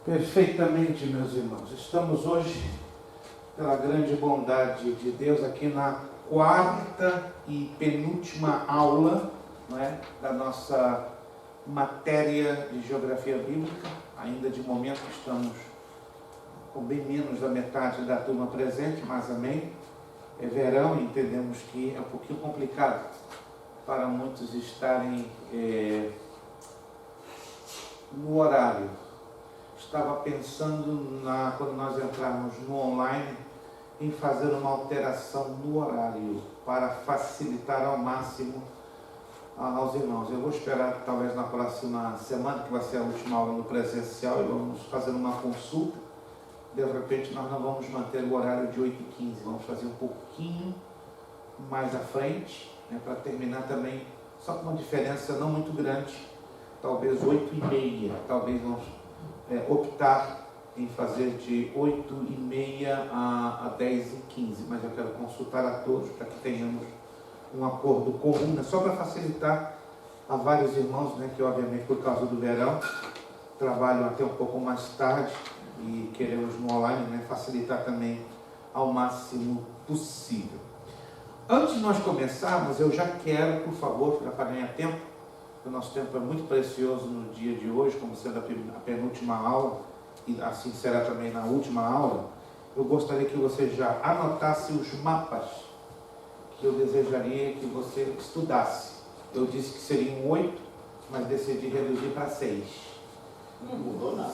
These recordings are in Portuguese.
Perfeitamente, meus irmãos. Estamos hoje, pela grande bondade de Deus, aqui na quarta e penúltima aula, não é, da nossa matéria de Geografia Bíblica. Ainda de momento estamos com bem menos da metade da turma presente, mas amém. É verão e entendemos que é um pouquinho complicado para muitos estarem no horário. Estava pensando, quando nós entrarmos no online, em fazer uma alteração no horário para facilitar ao máximo aos irmãos. Eu vou esperar talvez na próxima semana, que vai ser a última aula no presencial, e vamos fazer uma consulta. De repente nós não vamos manter o horário de 8h15, vamos fazer um pouquinho mais à frente, né, para terminar também, só com uma diferença não muito grande, talvez 8h30, talvez vamos optar em fazer de 8h30 a 10h15, mas eu quero consultar a todos para que tenhamos um acordo comum, né, só para facilitar a vários irmãos, né, que obviamente por causa do verão trabalham até um pouco mais tarde e queremos no online, né, facilitar também ao máximo possível. Antes de nós começarmos, eu já quero, por favor, para ganhar tempo, o nosso tempo é muito precioso no dia de hoje, como sendo a penúltima aula, e assim será também na última aula, eu gostaria que você já anotasse os mapas que eu desejaria que você estudasse. Eu disse que seriam 8, mas decidi reduzir para 6. Não mudou nada.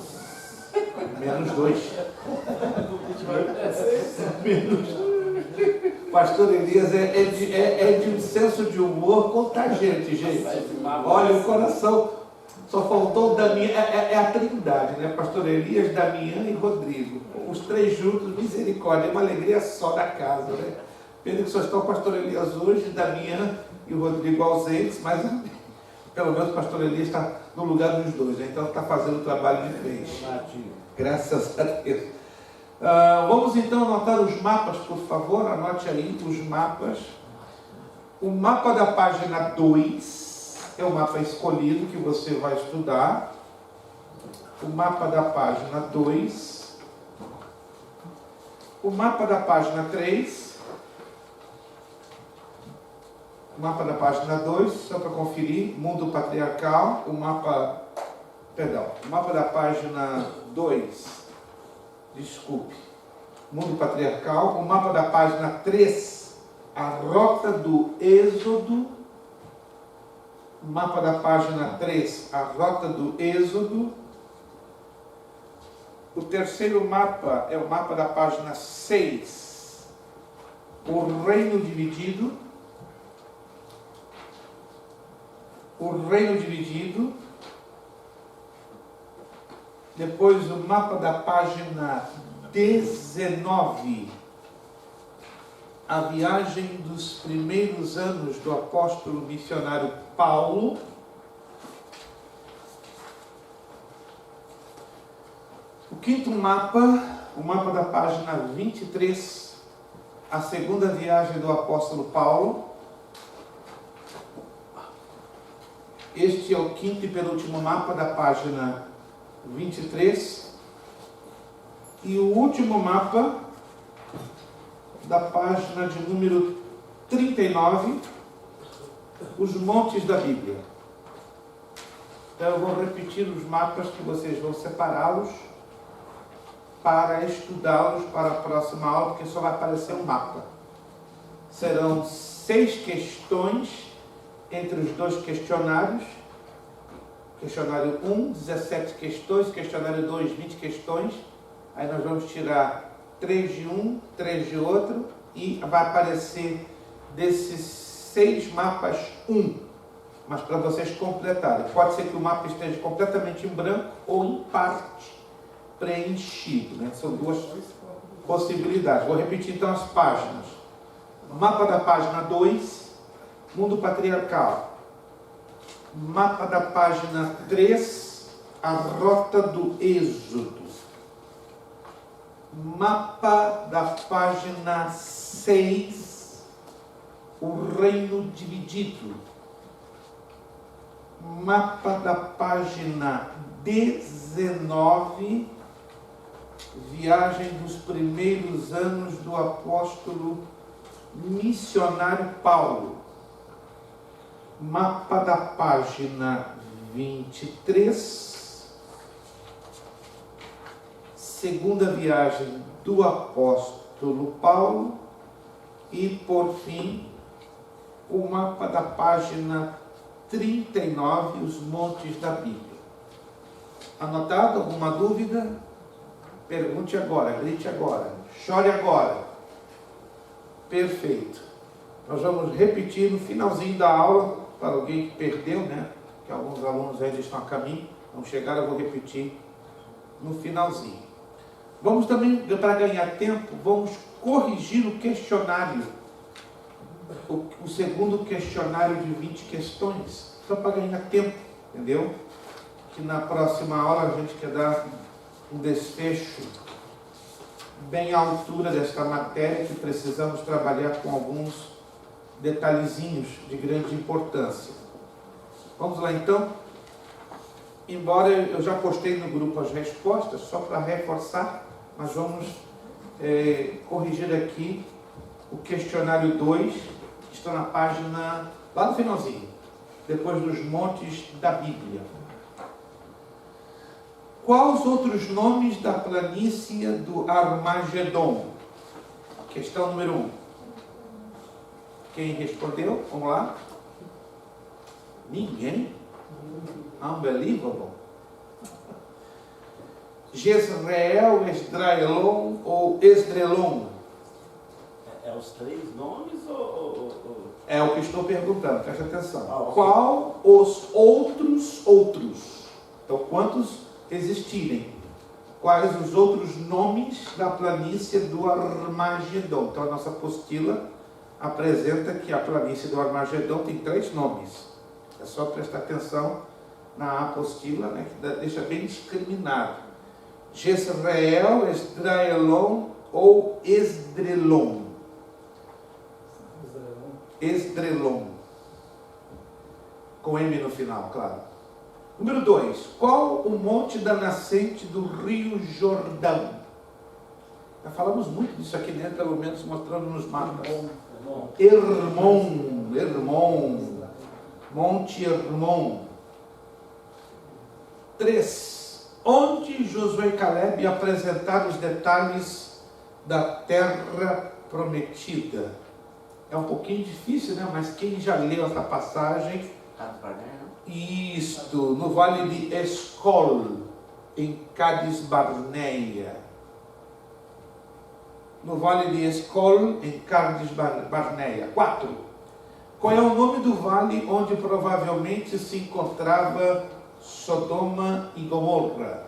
Menos 2. Menos 2. Pastor Elias é de um senso de humor contagiante, gente. Olha, o coração só faltou o Damião, é a trindade, né? Pastor Elias, Damião e Rodrigo. Os três juntos, misericórdia, é uma alegria só da casa, né? Pena que só está o pastor Elias hoje, Damião e o Rodrigo ausentes, mas pelo menos o pastor Elias está no lugar dos dois, né? Então está fazendo o trabalho de três. Graças a Deus. Vamos então anotar os mapas, por favor, anote aí os mapas. O mapa da página 2 é o mapa escolhido que você vai estudar. O mapa da página 2. O mapa da página 3. O mapa da página 2, só para conferir, mundo patriarcal. O mapa da página 2. Desculpe, mundo patriarcal. O mapa da página 3, a rota do Êxodo. O mapa da página 3, a rota do Êxodo. O terceiro mapa é o mapa da página 6, o reino dividido. O reino dividido. Depois o mapa da página 19, a viagem dos primeiros anos do apóstolo missionário Paulo. O quinto mapa, o mapa da página 23, a segunda viagem do apóstolo Paulo. Este é o quinto e penúltimo mapa da página 23. E o último mapa da página de número 39, os montes da Bíblia. Então eu vou repetir os mapas que vocês vão separá-los para estudá-los para a próxima aula, porque só vai aparecer um mapa. Serão 6 questões entre os dois questionários. Questionário 1, 17 questões, questionário 2, 20 questões. Aí nós vamos tirar 3 de um, 3 de outro, e vai aparecer desses 6 mapas 1. Mas para vocês completarem. Pode ser que o mapa esteja completamente em branco ou em parte preenchido, né? São duas possibilidades. Vou repetir então as páginas. Mapa da página 2, mundo patriarcal. Mapa da página 3, a rota do Êxodo. Mapa da página 6, o reino dividido. Mapa da página 19, viagem dos primeiros anos do apóstolo missionário Paulo. Mapa da página 23. Segunda viagem do apóstolo Paulo. E, por fim, o mapa da página 39, os montes da Bíblia. Anotado? Alguma dúvida? Pergunte agora, grite agora, chore agora. Perfeito. Nós vamos repetir no finalzinho da aula, para alguém que perdeu, né? Que alguns alunos ainda estão a caminho, vão chegar, eu vou repetir no finalzinho. Vamos também, para ganhar tempo, vamos corrigir o questionário. O segundo questionário de 20 questões, só para ganhar tempo, entendeu? Que na próxima aula a gente quer dar um desfecho bem à altura desta matéria, que precisamos trabalhar com alguns detalhezinhos de grande importância. Vamos lá então? Embora eu já postei no grupo as respostas, só para reforçar, mas vamos corrigir aqui o questionário 2, que está na página, lá no finalzinho, depois dos montes da Bíblia. Quais os outros nomes da planície do Armagedon? Questão número 1. Quem respondeu? Vamos lá. Ninguém? Unbelievable. Jezreel, Esdraelon ou Esdrelon? É os três nomes ou... É o que estou perguntando, preste atenção. Okay. Qual os outros? Então, quantos existirem? Quais os outros nomes da planície do Armagedon? Então, a nossa apostila apresenta que a planície do Armagedon tem 3 nomes. É só prestar atenção na apostila, né, que deixa bem discriminado. Jezreel, Esdraelon ou Esdrelon? Esdrelon. Com M no final, claro. Número 2. Qual o monte da nascente do Rio Jordão? Já falamos muito disso aqui, né? Pelo menos mostrando nos mapas. Hermon. Monte Hermon. 3. Onde Josué e Caleb apresentaram os detalhes da terra prometida? É um pouquinho difícil, né? Mas quem já leu essa passagem... Isto, no Vale de Escol, em Cádiz Barneia. No Vale de Escol, em Cádiz Barneia. 4. Qual é o nome do vale onde provavelmente se encontrava Sodoma e Gomorra?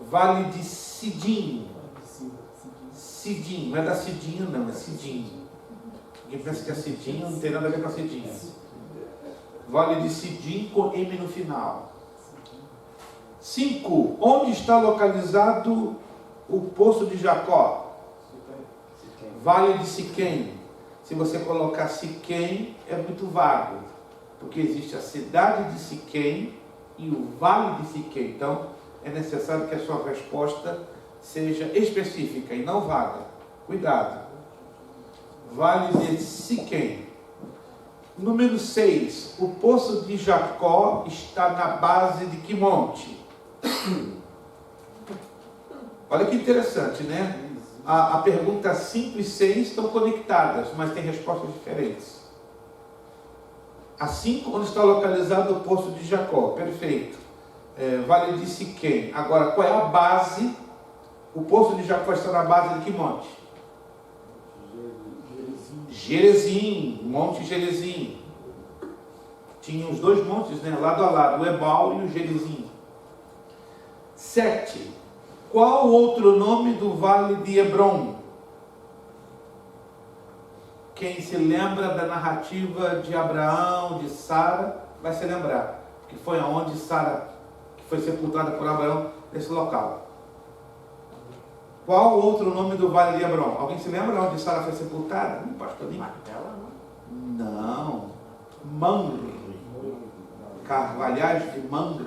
Vale de Sidim. Sidim, não é da Cidinha não, é Sidim. Quem pensa que é Cidinho não tem nada a ver com a Cidinha. Vale de Sidim com M no final. 5. Onde está localizado o Poço de Jacó? Vale de Siquém. Se você colocar Siquém, é muito vago, porque existe a cidade de Siquém e o Vale de Siquém. Então, é necessário que a sua resposta seja específica e não vaga. Cuidado. Vale de Siquém. Número 6. O Poço de Jacó está na base de que monte? Olha que interessante, né? A pergunta 5 e 6 estão conectadas, mas têm respostas diferentes. A 5, onde está localizado o Poço de Jacó? Perfeito. Vale de Siquém. Agora, qual é a base? O Poço de Jacó está na base de que monte? Gerezim, Monte Gerezim. Tinha os 2 montes, né, lado a lado, o Ebal e o Gerezim. 7. Qual outro nome do Vale de Hebron? Quem se lembra da narrativa de Abraão, de Sara, vai se lembrar, que foi aonde Sara, que foi sepultada por Abraão, nesse local. Qual outro nome do Vale de Hebron? Alguém se lembra onde Sara foi sepultada? Pastor Ninho? Não. Mamre. Carvalhais de Mamre.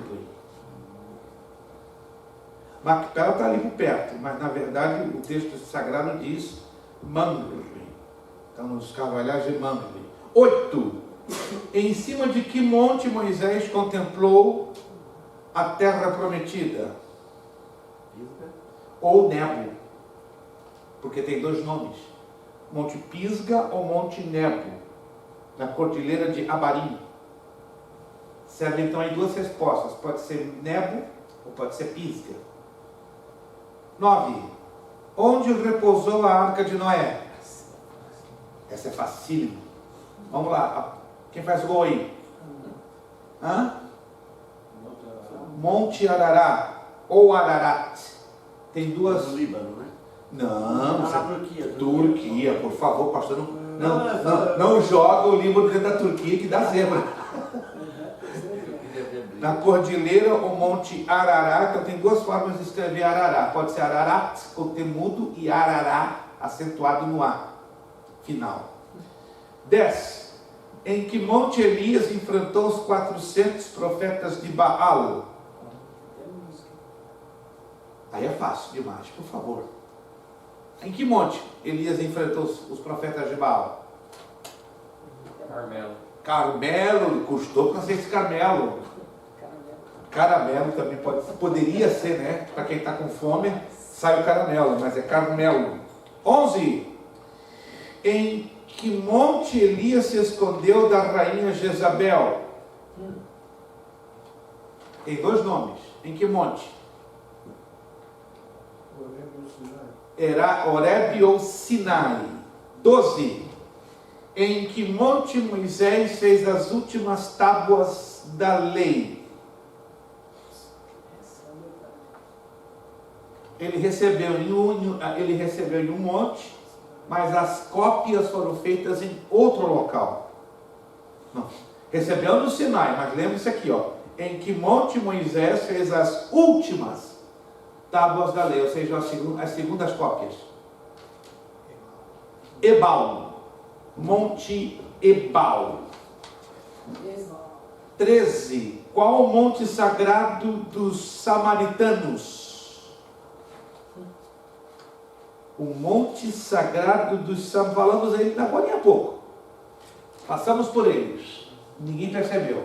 Macpela está ali por perto, mas na verdade o texto sagrado diz Mamre. Então nos carvalhais de Mamre. 8. Em cima de que monte Moisés contemplou a terra prometida? Ou Nebo, porque tem dois nomes, Monte Pisga ou Monte Nebo, na cordilheira de Abarim. Serve então aí duas respostas, pode ser Nebo ou pode ser Pisga. 9. Onde repousou a arca de Noé? Essa é facílima. Vamos lá, quem faz gol aí? Hã? Monte Arará ou Ararat. Tem duas. No Líbano, né? Não, Na Turquia. Turquia, por favor, pastor. Não joga o Líbano dentro da Turquia que dá zebra. Na cordilheira, o Monte Arará, então tem duas formas de escrever Arará. Pode ser Ararat, com T mudo, e Arará, acentuado no A final. 10. Em que monte Elias enfrentou os 400 profetas de Baal? Aí é fácil demais, por favor. Em que monte Elias enfrentou os profetas de Baal? Carmelo. Carmelo, custou para ser esse Carmelo. Caramelo também poderia ser, né? Para quem está com fome, sai o caramelo, mas é Carmelo. 11. Em que monte Elias se escondeu da rainha Jezabel? Tem dois nomes. Em que monte? Era Horebe ou Sinai. 12. Em que monte Moisés fez as últimas tábuas da lei? Ele recebeu em um monte, mas as cópias foram feitas em outro local. Não. Recebeu no Sinai, mas lembre-se aqui, ó. Em que monte Moisés fez as últimas tábuas da lei, ou seja, as segundas cópias? Ebal. Monte Ebal. 13. Qual o monte sagrado dos samaritanos? O monte sagrado dos samaritanos. Falamos aí agora há pouco. Passamos por eles. Ninguém percebeu.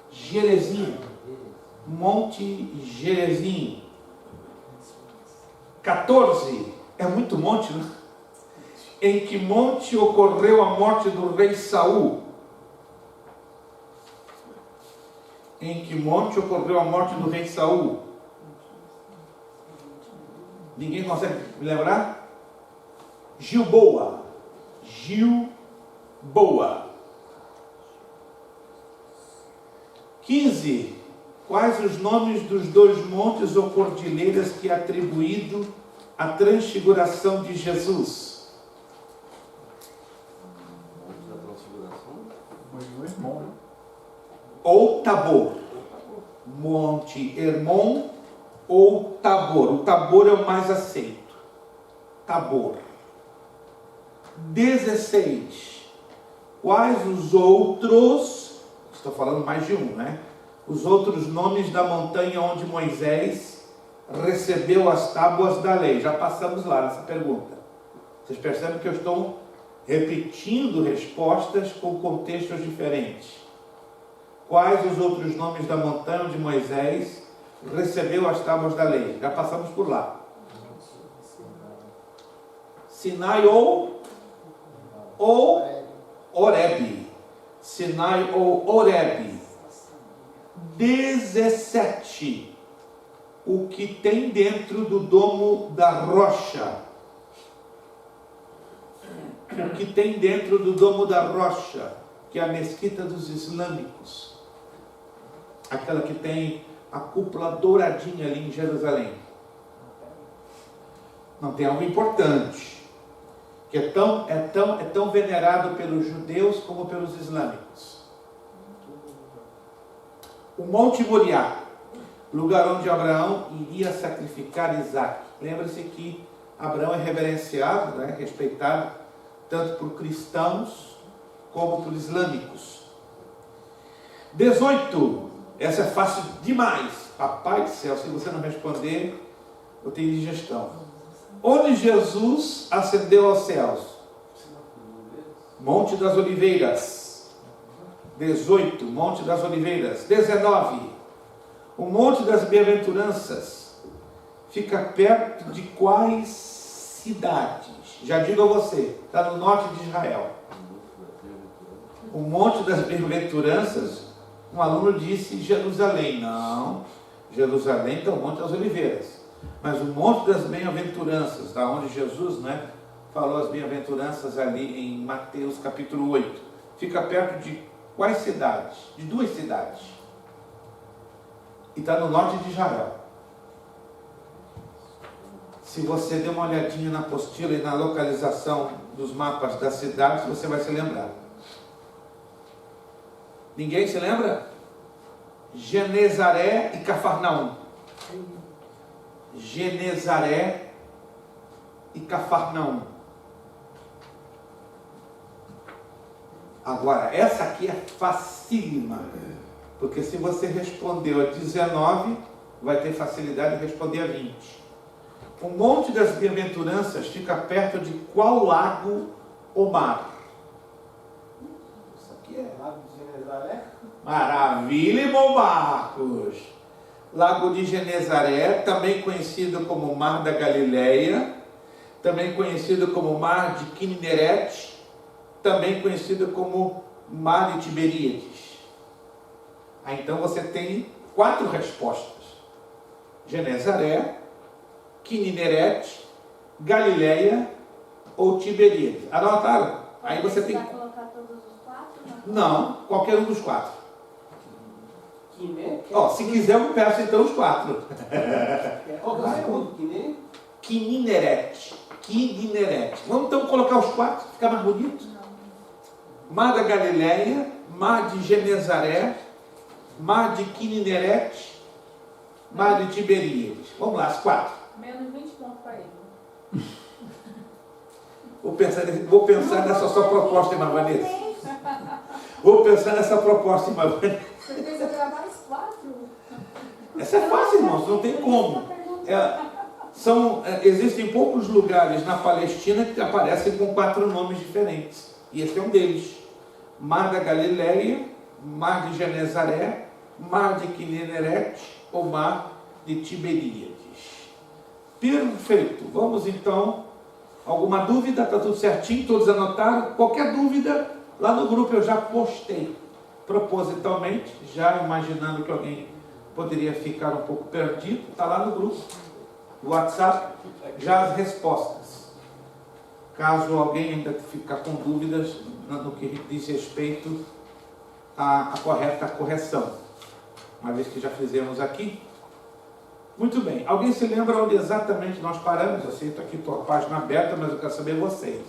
Gerezim. Monte Gerezim. 14. É muito monte, né? Em que monte ocorreu a morte do rei Saul? Em que monte ocorreu a morte do rei Saul? Ninguém consegue me lembrar? Gilboa. Gilboa. 15. Quais os nomes dos dois montes ou cordilheiras que é atribuído à transfiguração de Jesus? Ou Tabor. Monte Hermon ou Tabor. O Tabor é o mais aceito. Tabor. 16. Quais os outros, estou falando mais de um, né? Os outros nomes da montanha onde Moisés recebeu as tábuas da lei? Já passamos lá nessa pergunta. Vocês percebem que eu estou repetindo respostas com contextos diferentes. Quais os outros nomes da montanha onde Moisés recebeu as tábuas da lei? Já passamos por lá. Sinai ou Horebe. Sinai ou Horebe. 17. O que tem dentro do domo da rocha? O que tem dentro do domo da rocha, que é a mesquita dos islâmicos. Aquela que tem a cúpula douradinha ali em Jerusalém. Não, tem algo importante, que é tão venerado pelos judeus como pelos islâmicos. O Monte Moriá, lugar onde Abraão iria sacrificar Isaac. Lembra-se que Abraão é reverenciado, né, respeitado, tanto por cristãos como por islâmicos. 18. Essa é fácil demais. Papai do céu, se você não responder, eu tenho digestão. Onde Jesus ascendeu aos céus? Monte das Oliveiras. 18, Monte das Oliveiras. 19, o Monte das Bem-aventuranças fica perto de quais cidades? Já digo a você, está no norte de Israel. O Monte das Bem-aventuranças, um aluno disse Jerusalém. Não, Jerusalém está o Monte das Oliveiras. Mas o Monte das Bem-aventuranças, da onde Jesus, né, falou as bem-aventuranças ali em Mateus capítulo 8, fica perto de quais cidades? De 2 cidades. E está no norte de Israel. Se você der uma olhadinha na apostila e na localização dos mapas das cidades, você vai se lembrar. Ninguém se lembra? Genezaré e Cafarnaum. Genezaré e Cafarnaum. Agora, essa aqui é facílima, porque se você respondeu a 19, vai ter facilidade de responder a 20. O Monte das Bem-aventuranças fica perto de qual lago ou mar? Isso aqui é Lago de Genezaré. Maravilha, irmão Marcos! Lago de Genezaré, também conhecido como Mar da Galileia, também conhecido como Mar de Quinneret, também conhecido como Mar de Tiberíades. Então você tem 4 respostas: Genezaré, Quinneret, Galileia ou Tiberíades. Anotaram? Aí você tem. Vai colocar todos os 4? Não, qualquer um dos 4. Se quiser eu peço então os 4. Qual que é o segundo? Quinneret. Vamos então colocar os 4, fica mais bonito. Mar da Galileia, Mar de Genezaré, Mar de Quinneret, Mar de Tiberíades. Vamos lá, as 4. Menos 20 pontos para ele. Vou pensar nessa sua proposta, irmã Vanessa. Vou pensar nessa proposta, irmã Vanessa. Você fez eu gravar os 4? Essa é fácil, irmãos, não tem como. Existem poucos lugares na Palestina que aparecem com 4 nomes diferentes. E esse é um deles. Mar da Galileia, Mar de Genezaré, Mar de Quinneret ou Mar de Tiberíades. Perfeito. Vamos então. Alguma dúvida? Está tudo certinho? Todos anotaram? Qualquer dúvida, lá no grupo eu já postei. Propositalmente, já imaginando que alguém poderia ficar um pouco perdido, está lá no grupo, no WhatsApp, já as respostas. Caso alguém ainda ficar com dúvidas no que diz respeito à correta correção. Uma vez que já fizemos aqui. Muito bem. Alguém se lembra onde exatamente nós paramos? Eu sei que está aqui a página aberta, mas eu quero saber vocês.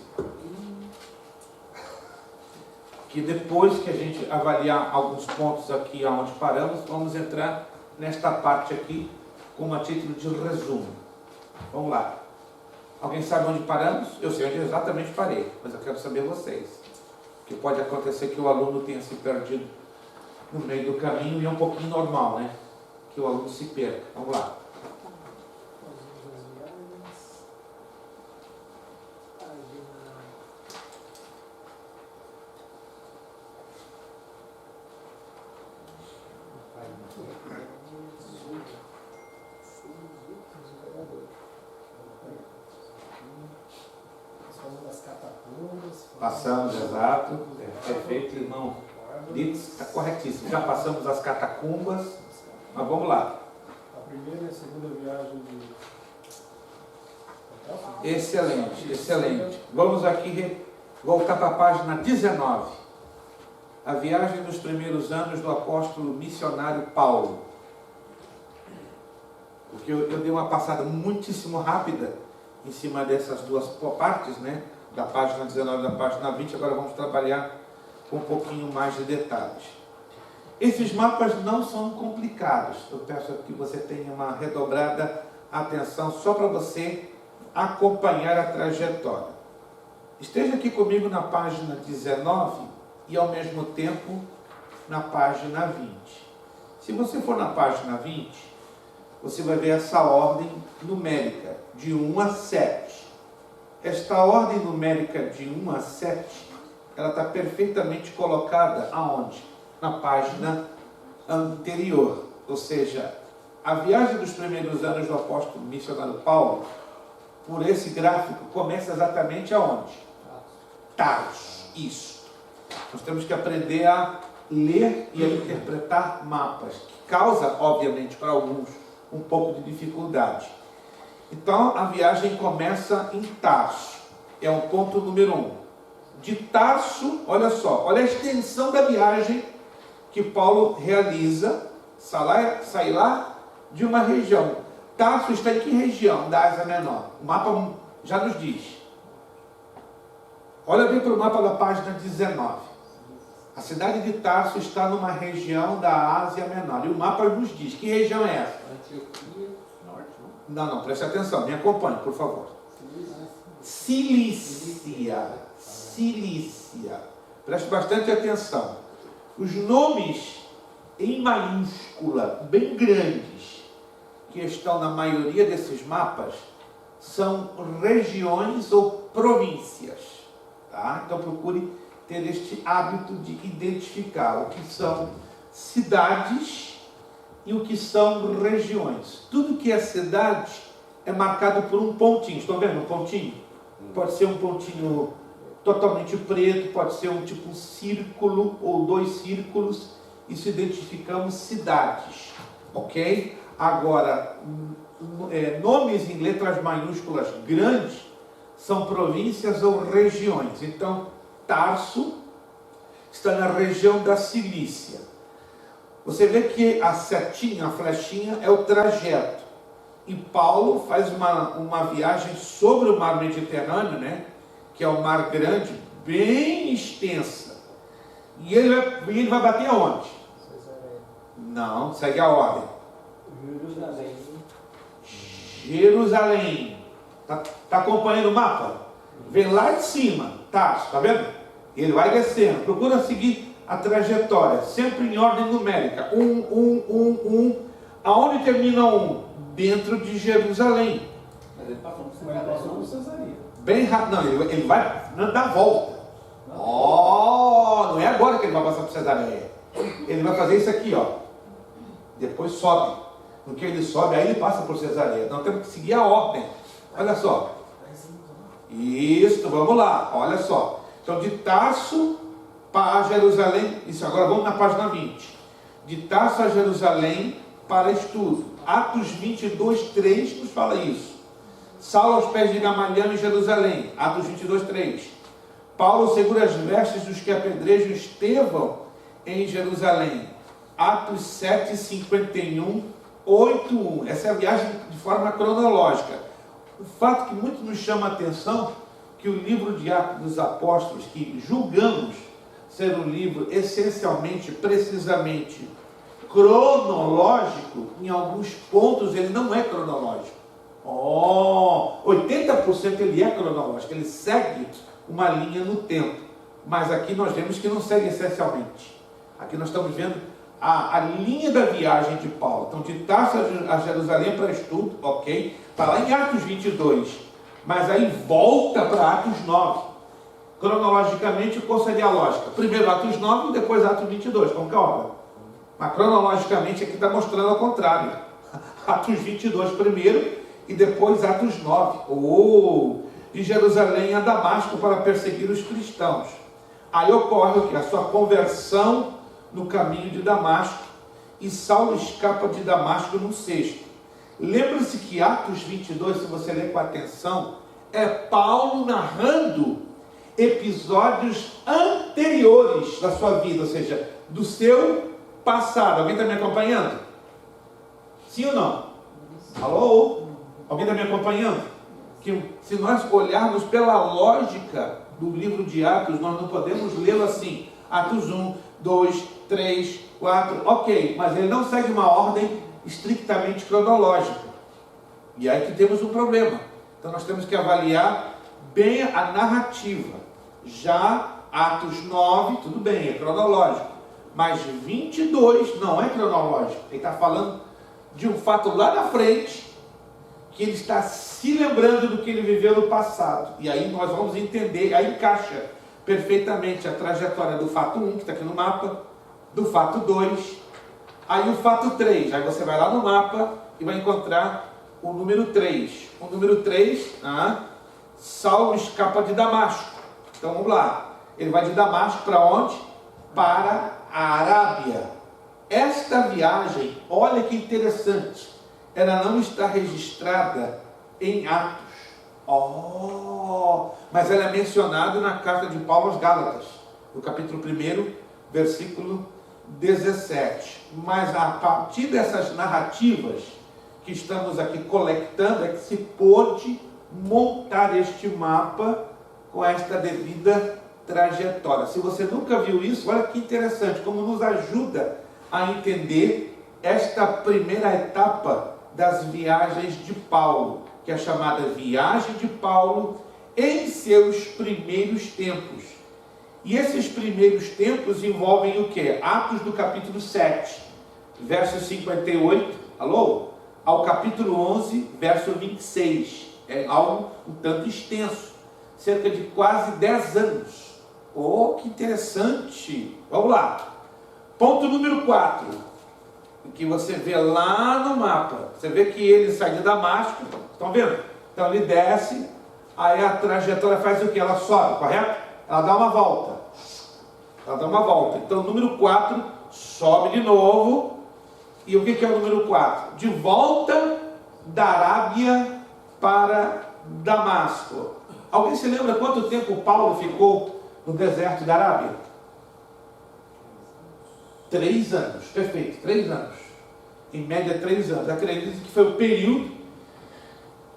Que depois que a gente avaliar alguns pontos aqui onde paramos, vamos entrar nesta parte aqui como a título de resumo. Vamos lá. Alguém sabe onde paramos? Eu sei onde exatamente parei, mas eu quero saber vocês. Porque pode acontecer que o aluno tenha se perdido no meio do caminho e é um pouquinho normal, né? Que o aluno se perca. Vamos lá. Passamos, exato. Perfeito, irmão. Está corretíssimo. Já passamos as catacumbas. Mas vamos lá. A primeira e a segunda viagem de... Excelente, excelente. Vamos aqui voltar para a página 19. A viagem dos primeiros anos do apóstolo missionário Paulo. Porque eu dei uma passada muitíssimo rápida em cima dessas 2 partes, né? Da página 19 e da página 20. Agora vamos trabalhar com um pouquinho mais de detalhes. Esses mapas não são complicados. Eu peço que você tenha uma redobrada atenção só para você acompanhar a trajetória. Esteja aqui comigo na página 19 e ao mesmo tempo na página 20. Se você for na página 20, você vai ver essa ordem numérica, de 1 a 7. Esta ordem numérica de 1 a 7, ela está perfeitamente colocada aonde? Na página anterior. Ou seja, a viagem dos primeiros anos do apóstolo missionário Paulo, por esse gráfico, começa exatamente aonde? Tarso. Isso. Nós temos que aprender a ler e a interpretar mapas, que causa, obviamente, para alguns um pouco de dificuldade. Então, a viagem começa em Tarso. É o ponto número 1. De Tarso, olha só, olha a extensão da viagem que Paulo realiza, sai lá de uma região. Tarso está em que região da Ásia Menor? O mapa já nos diz. Olha bem para o mapa da página 19. A cidade de Tarso está numa região da Ásia Menor. E o mapa nos diz. Que região é essa? Antioquia, norte, Não, preste atenção. Me acompanhe, por favor. Cilícia. Preste bastante atenção. Os nomes em maiúscula, bem grandes, que estão na maioria desses mapas, são regiões ou províncias. Tá? Então procure ter este hábito de identificar o que são cidades e o que são regiões. Tudo que é cidade é marcado por um pontinho. Estão vendo um pontinho? Pode ser um pontinho totalmente preto, pode ser um tipo círculo ou 2 círculos. Isso identificamos cidades, ok? Agora, nomes em letras maiúsculas grandes são províncias ou regiões. Então, Tarso está na região da Cilícia. Você vê que a setinha, a flechinha, é o trajeto. E Paulo faz uma viagem sobre o mar Mediterrâneo, né? Que é o mar grande, bem extensa. E ele vai bater aonde? Não, segue a ordem. Jerusalém. Tá acompanhando o mapa? Vem lá de cima, tá vendo? Ele vai descendo, procura seguir a trajetória, sempre em ordem numérica. 1. Aonde termina 1? Dentro de Jerusalém. Mas ele passou por Cesareia. Bem rápido, não, ele vai dar a volta. Não é agora que ele vai passar por Cesareia. Ele vai fazer isso aqui, ó. Depois sobe. No que ele sobe, aí ele passa por Cesareia. Então temos que seguir a ordem. Olha só. Isso, vamos lá. Olha só. Então, de Tarso para Jerusalém. Isso, agora vamos na página 20. De Tarso a Jerusalém para estudo. Atos 22, 3 nos fala isso. Saulo aos pés de Gamaliel em Jerusalém. Atos 22, 3. Paulo segura as vestes dos que apedrejam Estevão em Jerusalém. Atos 7, 51, 8, 1. Essa é a viagem de forma cronológica. O fato que muito nos chama a atenção, que o livro de Atos dos Apóstolos, que julgamos ser um livro essencialmente, precisamente cronológico, em alguns pontos ele não é cronológico. 80% ele é cronológico, ele segue uma linha no tempo. Mas aqui nós vemos que não segue essencialmente. Aqui nós estamos vendo a linha da viagem de Paulo. Então, de Tarso a Jerusalém para estudo, ok? Está lá em Atos 22. Mas aí volta para Atos 9. Cronologicamente, qual seria a lógica? Primeiro Atos 9 e depois Atos 22. Como que é a obra? Mas cronologicamente aqui está mostrando ao contrário. Atos 22 primeiro e depois Atos 9. De Jerusalém a Damasco para perseguir os cristãos. Aí ocorre o que? A sua conversão no caminho de Damasco. E Saulo escapa de Damasco no 6º. Lembre-se que Atos 22, se você ler com atenção, é Paulo narrando episódios anteriores da sua vida, ou seja, do seu passado. Alguém está me acompanhando? Sim ou não? Alô? Alguém está me acompanhando? Que se nós olharmos pela lógica do livro de Atos, nós não podemos lê-lo assim. Atos 1, 2, 3, 4, ok, mas ele não segue uma ordem estritamente cronológica. E aí que temos um problema. Então nós temos que avaliar bem a narrativa. Já Atos 9, tudo bem, é cronológico. Mas 22 não é cronológico. Ele está falando de um fato lá na frente, que ele está se lembrando do que ele viveu no passado. E aí nós vamos entender, aí encaixa perfeitamente a trajetória do fato 1, que está aqui no mapa, do fato 2, aí o fato 3. Aí você vai lá no mapa e vai encontrar o número 3. O número 3, Saulo escapa de Damasco. Então vamos lá. Ele vai de Damasco para onde? Para a Arábia. Esta viagem, olha que interessante, ela não está registrada em Atos. Mas ela é mencionada na carta de Paulo aos Gálatas, no capítulo 1, versículo 17. Mas a partir dessas narrativas que estamos aqui colectando, é que se pôde montar este mapa com esta devida trajetória. Se você nunca viu isso, olha que interessante, como nos ajuda a entender esta primeira etapa das viagens de Paulo, que é chamada Viagem de Paulo em seus primeiros tempos. E esses primeiros tempos envolvem o quê? Atos do capítulo 7, verso 58, ao capítulo 11, verso 26. É algo um tanto extenso, cerca de quase 10 anos. Que interessante! Vamos lá. Ponto número 4, que você vê lá no mapa. Você vê que ele sai de Damasco, estão vendo? Então ele desce, aí a trajetória faz o que? Ela sobe, correto? Ela dá uma volta. Então o número 4 sobe de novo. E o que é o número 4? De volta da Arábia para Damasco. Alguém se lembra quanto tempo Paulo ficou no deserto da Arábia? 3 anos, perfeito, 3 anos. Em média 3 anos. Acredito que foi o período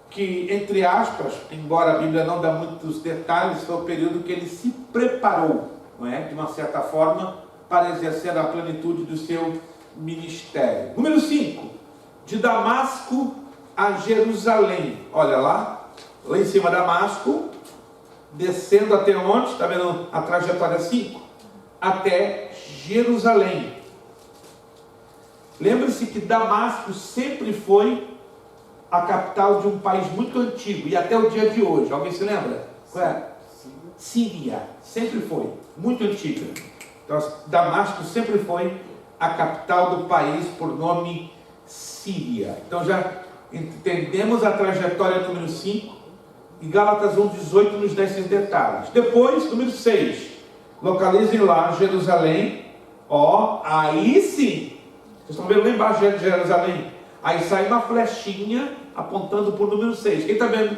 que, entre aspas, embora a Bíblia não dá muitos detalhes, foi o período que ele se preparou, não é? De uma certa forma, para exercer a plenitude do seu ministério. Número 5, de Damasco a Jerusalém. Olha lá em cima Damasco, descendo até onde? Está vendo a trajetória 5? Até Jerusalém. Lembre-se que Damasco sempre foi a capital de um país muito antigo, e até o dia de hoje. Alguém se lembra? Qual é? Síria. Sempre foi, muito antiga. Então, Damasco sempre foi a capital do país por nome Síria. Então já entendemos a trajetória número 5, e Gálatas 1:18 nos dá esses detalhes. Depois, número 6, localizem lá Jerusalém. Aí sim, vocês estão vendo lá embaixo de Jerusalém? Aí sai uma flechinha apontando para o número 6. Quem está vendo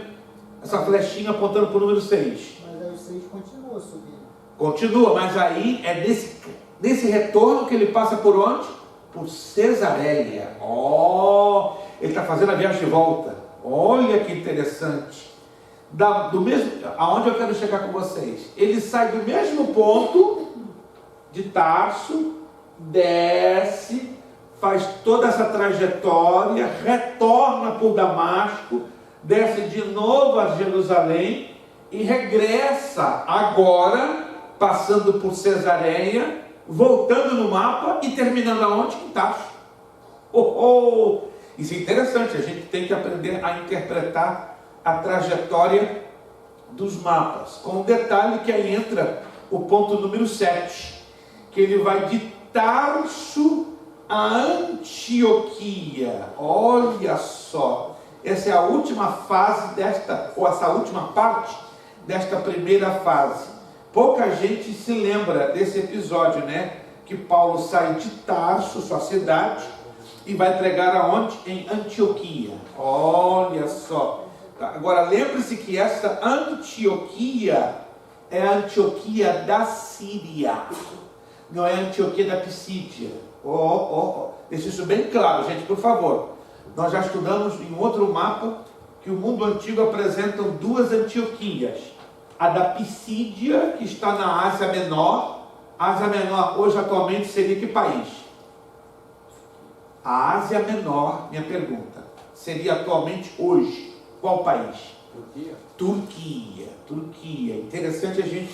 essa flechinha apontando para o número 6? Mas aí o 6 continua subindo. Continua, mas aí é nesse retorno que ele passa por onde? Por Cesareia. Ele está fazendo a viagem de volta. Olha que interessante. Do mesmo, aonde eu quero chegar com vocês? Ele sai do mesmo ponto de Tarso, desce, faz toda essa trajetória, retorna por Damasco, desce de novo a Jerusalém e regressa agora, passando por Cesareia, voltando no mapa e terminando aonde? Em Tarso. Isso é interessante, a gente tem que aprender a interpretar a trajetória dos mapas. Com o detalhe que aí entra o ponto número 7, que ele vai de Tarso a Antioquia. Olha só, essa é a última fase essa última parte desta primeira fase. Pouca gente se lembra desse episódio, né? Que Paulo sai de Tarso, sua cidade, e vai pregar aonde? Em Antioquia. Olha só. Agora lembre-se que essa Antioquia é a Antioquia da Síria, não é a Antioquia da Pisídia. Deixe isso bem claro, gente, por favor. Nós já estudamos em outro mapa que o mundo antigo apresenta 2 Antioquias. A da Pisídia, que está na Ásia Menor. A Ásia Menor hoje atualmente seria que país? A Ásia Menor, minha pergunta, seria atualmente hoje qual país? Turquia. Interessante a gente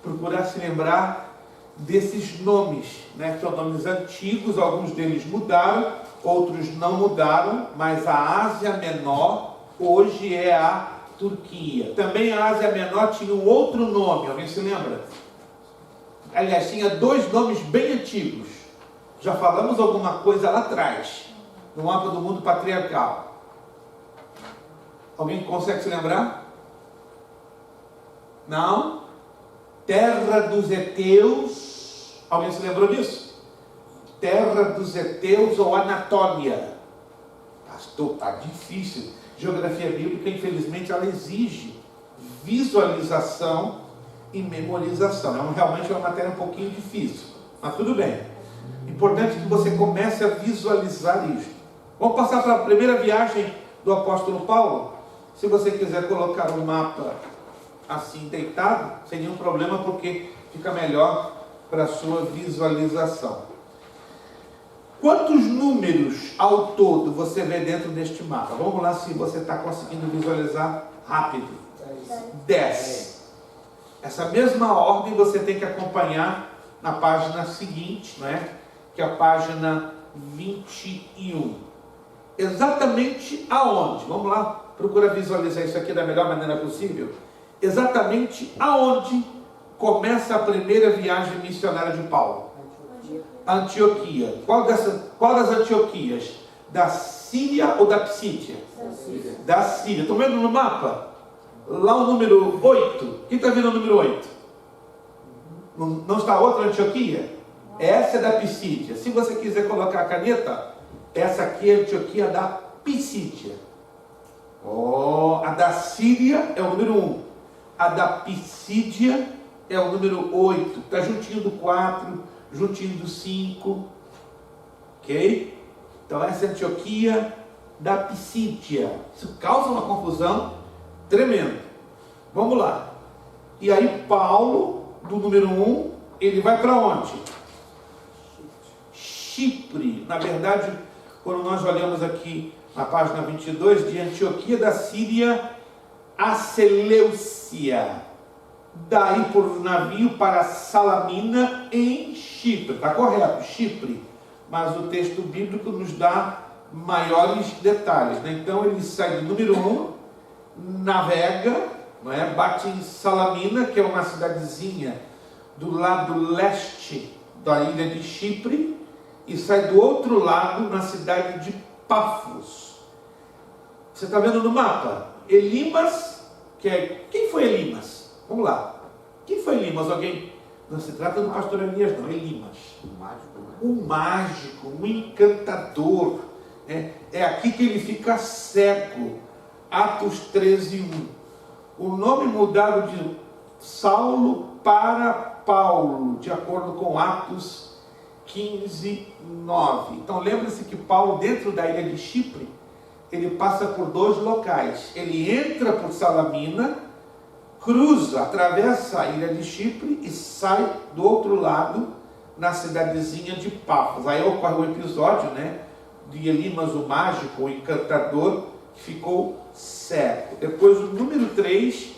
procurar se lembrar desses nomes, né? São nomes antigos, alguns deles mudaram, outros não mudaram, mas a Ásia Menor hoje é a Turquia. Também a Ásia Menor tinha um outro nome, alguém se lembra? Aliás, tinha dois nomes bem antigos. Já falamos alguma coisa lá atrás, no mapa do mundo patriarcal. Alguém consegue se lembrar? Não? Terra dos Heteus. Alguém se lembrou disso? Terra dos Heteus ou Anatólia. Pastor, está difícil. Geografia bíblica, infelizmente, ela exige visualização e memorização. Realmente é uma matéria um pouquinho difícil, mas tudo bem. Importante que você comece a visualizar isso. Vamos passar para a primeira viagem do apóstolo Paulo. Se você quiser colocar o mapa assim deitado, sem nenhum problema, porque fica melhor para a sua visualização. Quantos números ao todo você vê dentro deste mapa? Vamos lá, se você está conseguindo visualizar rápido. 10. Essa mesma ordem você tem que acompanhar na página seguinte, né? Que é a página 21. Exatamente aonde? Vamos lá, procura visualizar isso aqui da melhor maneira possível. Exatamente aonde começa a primeira viagem missionária de Paulo? Antioquia. Qual das Antioquias? Da Síria ou da Psídia? Da Síria. Estão vendo no mapa? Lá o número 8. Quem está vendo o número 8? Não está outra Antioquia? Essa é da Psídia. Se você quiser colocar a caneta, essa aqui é a Antioquia da Psídia. A da Síria é o número 1. A da Psídia é o número 8. Está juntinho do 4, juntinho do 5. Ok? Então essa é a Antioquia da Psídia. Isso causa uma confusão tremenda. Vamos lá. E aí Paulo, do número 1, ele vai para onde? Chipre. Na verdade, quando nós olhamos aqui na página 22, de Antioquia da Síria a Seleucia. Daí por navio para Salamina em Chipre. Está correto, Chipre. Mas o texto bíblico nos dá maiores detalhes, né? Então ele sai do número 1, navega, não é? Bate em Salamina, que é uma cidadezinha do lado leste da ilha de Chipre, e sai do outro lado na cidade de Pafos. Você está vendo no mapa? Elimas, quem foi Elimas? Vamos lá. Quem foi Elimas? Alguém? Não se trata do pastor Elias, não. Elimas. Um mágico, um encantador. É aqui que ele fica cego. Atos 13:1. O nome mudado de Saulo para Paulo, de acordo com Atos 15:9. Então lembre-se que Paulo, dentro da ilha de Chipre, ele passa por dois locais. Ele entra por Salamina, cruza, atravessa a ilha de Chipre e sai do outro lado, na cidadezinha de Pafos. Aí ocorre o episódio, né, de Elimas, o mágico, o encantador, que ficou cego. Depois o número 3,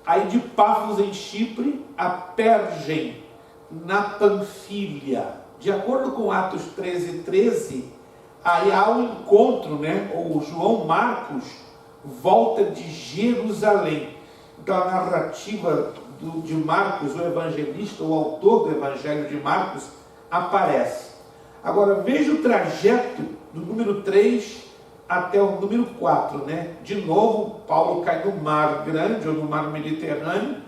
aí de Pafos em Chipre a Pergem, na Panfilha. De acordo com Atos 13:13, aí há um encontro, né? O João Marcos volta de Jerusalém. Então a narrativa de Marcos, o evangelista, o autor do evangelho de Marcos, aparece. Agora veja o trajeto do número 3 até o número 4, né? De novo, Paulo cai no Mar Grande, ou no Mar Mediterrâneo,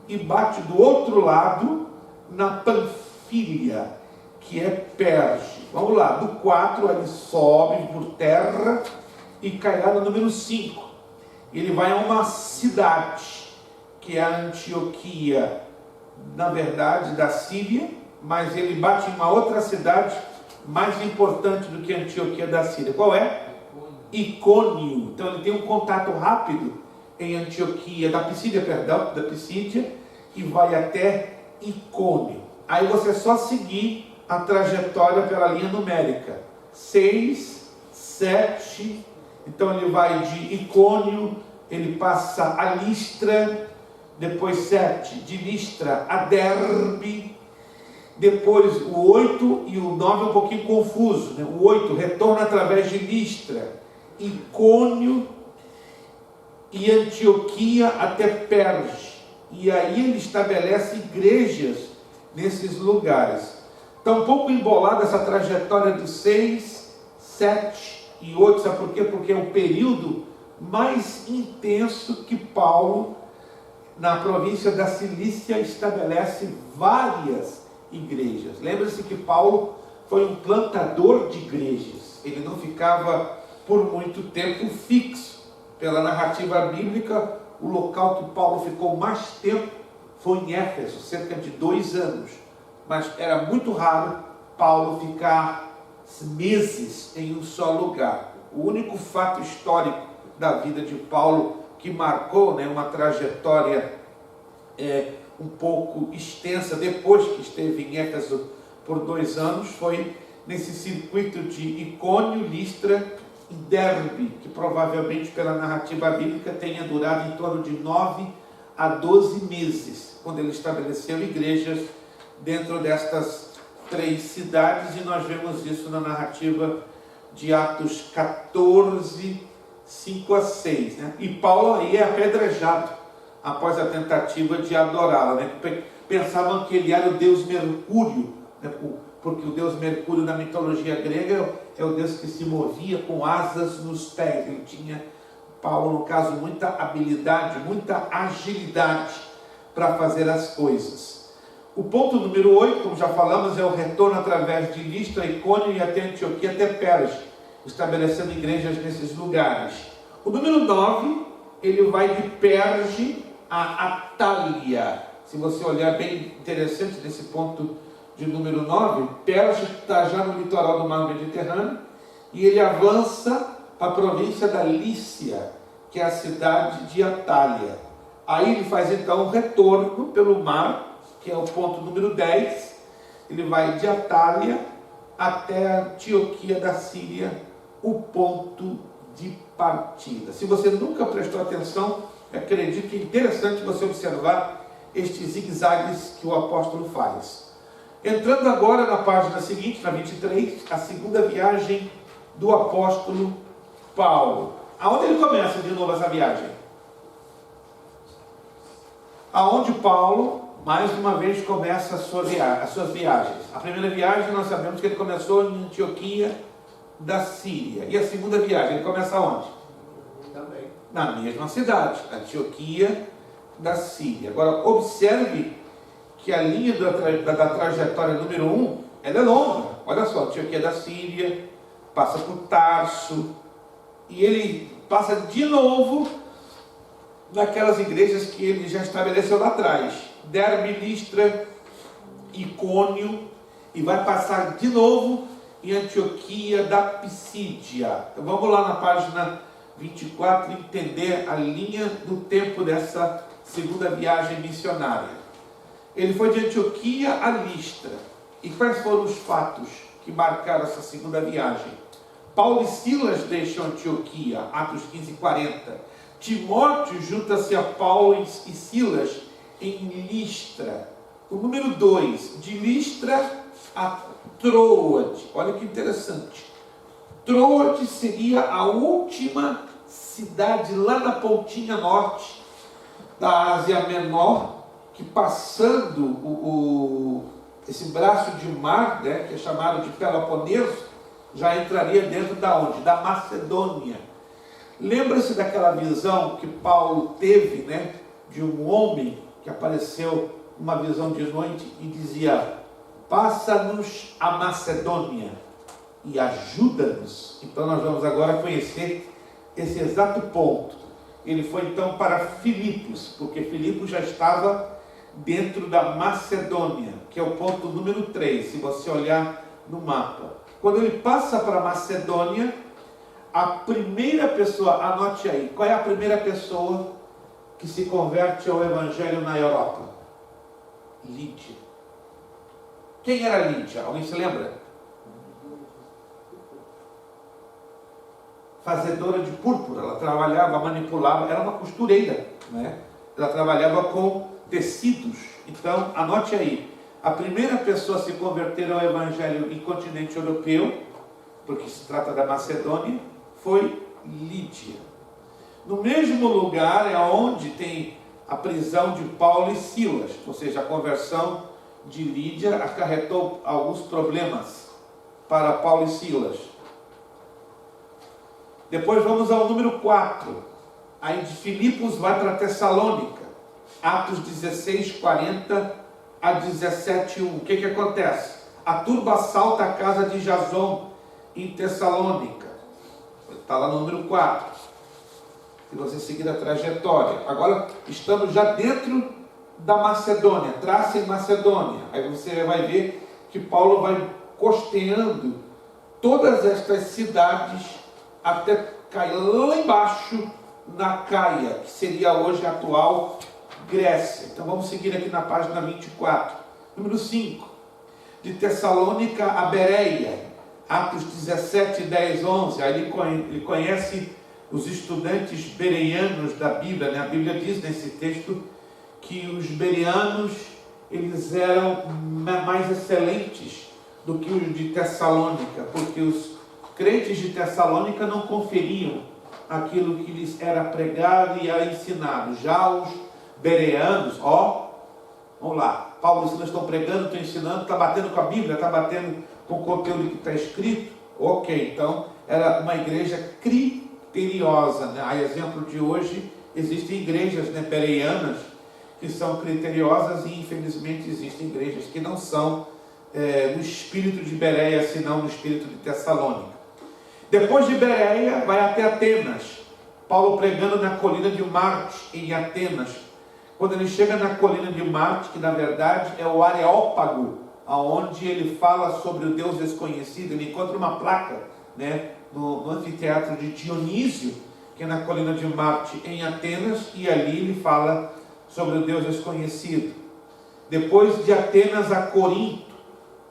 e bate do outro lado, na Panfilha, que é Perge. Vamos lá, do 4 ele sobe por terra e cai lá no número 5. Ele vai a uma cidade, que é a Antioquia, na verdade, da Síria, mas ele bate em uma outra cidade mais importante do que a Antioquia da Síria. Qual é? Icônio. Então ele tem um contato rápido em Antioquia, da Psídia, e vai até Icônio. Aí você é só seguir a trajetória pela linha numérica. 6, 7, então ele vai de Icônio, ele passa a Listra, depois 7, de Listra a Derbe, Depois o 8 e o 9 é um pouquinho confuso, né? O 8 retorna através de Listra, Icônio e Antioquia até Perge. E aí ele estabelece igrejas nesses lugares. Está um pouco embolada essa trajetória de 6, 7 e 8. Sabe por quê? Porque é o período mais intenso que Paulo, na província da Cilícia, estabelece várias igrejas. Lembra-se que Paulo foi um plantador de igrejas. Ele não ficava por muito tempo fixo. Pela narrativa bíblica, o local que Paulo ficou mais tempo foi em Éfeso, cerca de 2 anos. Mas era muito raro Paulo ficar meses em um só lugar. O único fato histórico da vida de Paulo que marcou, né, uma trajetória um pouco extensa depois que esteve em Éfeso por 2 anos, foi nesse circuito de Icônio, Listra e Derbe, que provavelmente pela narrativa bíblica tenha durado em torno de 9 a 12 meses, quando ele estabeleceu igrejas dentro destas 3 cidades, e nós vemos isso na narrativa de Atos 14, 5 a 6, né? E Paulo aí é apedrejado após a tentativa de adorá-la, né? Pensavam que ele era o deus Mercúrio, né? Porque o deus Mercúrio na mitologia grega é o deus que se movia com asas nos pés. Ele tinha, Paulo no caso, muita habilidade, muita agilidade para fazer as coisas. O ponto número 8, como já falamos, é o retorno através de Listra, Icônio e até Antioquia, até Perge, estabelecendo igrejas nesses lugares. O número 9, ele vai de Perge a Atália. Se você olhar, bem interessante nesse ponto de número 9, Perge está já no litoral do mar Mediterrâneo, e ele avança para a província da Lícia, que é a cidade de Atália. Aí ele faz então um retorno pelo mar, que é o ponto número 10, ele vai de Atália até a Antioquia da Síria, o ponto de partida. Se você nunca prestou atenção, acredito que é interessante você observar estes zigue-zagues que o apóstolo faz. Entrando agora na página seguinte, na 23, a segunda viagem do apóstolo Paulo. Aonde ele começa de novo essa viagem? Aonde Paulo, mais uma vez, começa as suas viagens. A primeira viagem, nós sabemos que ele começou em Antioquia da Síria. E a segunda viagem, ele começa onde? Também. Na mesma cidade, Antioquia da Síria. Agora, observe que a linha da trajetória número 1, ela é longa. Olha só, Antioquia da Síria, passa por Tarso, e ele passa de novo naquelas igrejas que ele já estabeleceu lá atrás. Derbe, Listra, Icônio, e vai passar de novo em Antioquia da Pisídia. Então vamos lá na página 24 entender a linha do tempo dessa segunda viagem missionária. Ele foi de Antioquia a Listra. E quais foram os fatos que marcaram essa segunda viagem? Paulo e Silas deixam Antioquia, Atos 15 e 40. Timóteo junta-se a Paulo e Silas em Listra. O número 2, de Listra a Troade. Olha que interessante. Troade seria a última cidade lá na pontinha norte da Ásia Menor, que passando esse braço de mar, né, que é chamado de Peloponeso, já entraria dentro da onde? Da Macedônia. Lembra-se daquela visão que Paulo teve, né, de um homem que apareceu uma visão de noite e dizia: passa-nos a Macedônia e ajuda-nos. Então nós vamos agora conhecer esse exato ponto. Ele foi então para Filipos, porque Filipos já estava dentro da Macedônia, que é o ponto número 3, se você olhar no mapa. Quando ele passa para a Macedônia, a primeira pessoa, anote aí, qual é a primeira pessoa que se converte ao Evangelho na Europa? Lídia. Quem era Lídia? Alguém se lembra? Fazedora de púrpura. Ela trabalhava, manipulava, era uma costureira, né? Ela trabalhava com tecidos. Então, anote aí, A primeira pessoa a se converter ao Evangelho em continente europeu, porque se trata da Macedônia, foi Lídia. No mesmo lugar é onde tem a prisão de Paulo e Silas, ou seja, a conversão de Lídia acarretou alguns problemas para Paulo e Silas. Depois vamos ao número 4. Aí de Filipos vai para Tessalônica. Atos 16, 40 a 17, 1. O que acontece? A turba assalta a casa de Jason em Tessalônica. Está lá no número 4. Se você seguir a trajetória. Agora estamos já dentro da Macedônia, Trácia e Macedônia. Aí você vai ver que Paulo vai costeando todas estas cidades até cair lá embaixo na Caia, que seria hoje a atual Grécia. Então vamos seguir aqui na página 24. Número 5. De Tessalônica a Bereia, Atos 17, 10, 11. Aí ele conhece os estudantes bereanos da Bíblia, né? A Bíblia diz nesse texto que os bereanos eles eram mais excelentes do que os de Tessalônica, porque os crentes de Tessalônica não conferiam aquilo que lhes era pregado e era ensinado. Já os bereanos, vamos lá, Paulo e Silas estão pregando, estão ensinando, está batendo com a Bíblia, está batendo com o conteúdo que está escrito. Ok, então era uma igreja criteriosa, né? A exemplo de hoje, existem igrejas, né, bereanas que são criteriosas e infelizmente existem igrejas que não são no espírito de Bereia, senão no espírito de Tessalônica. Depois de Bereia, vai até Atenas. Paulo pregando na colina de Marte, em Atenas. Quando ele chega na colina de Marte, que na verdade é o Areópago, onde ele fala sobre o Deus desconhecido, ele encontra uma placa, né, no anfiteatro de Dionísio, que é na colina de Marte, em Atenas, e ali ele fala sobre o Deus desconhecido. Depois de Atenas a Corinto,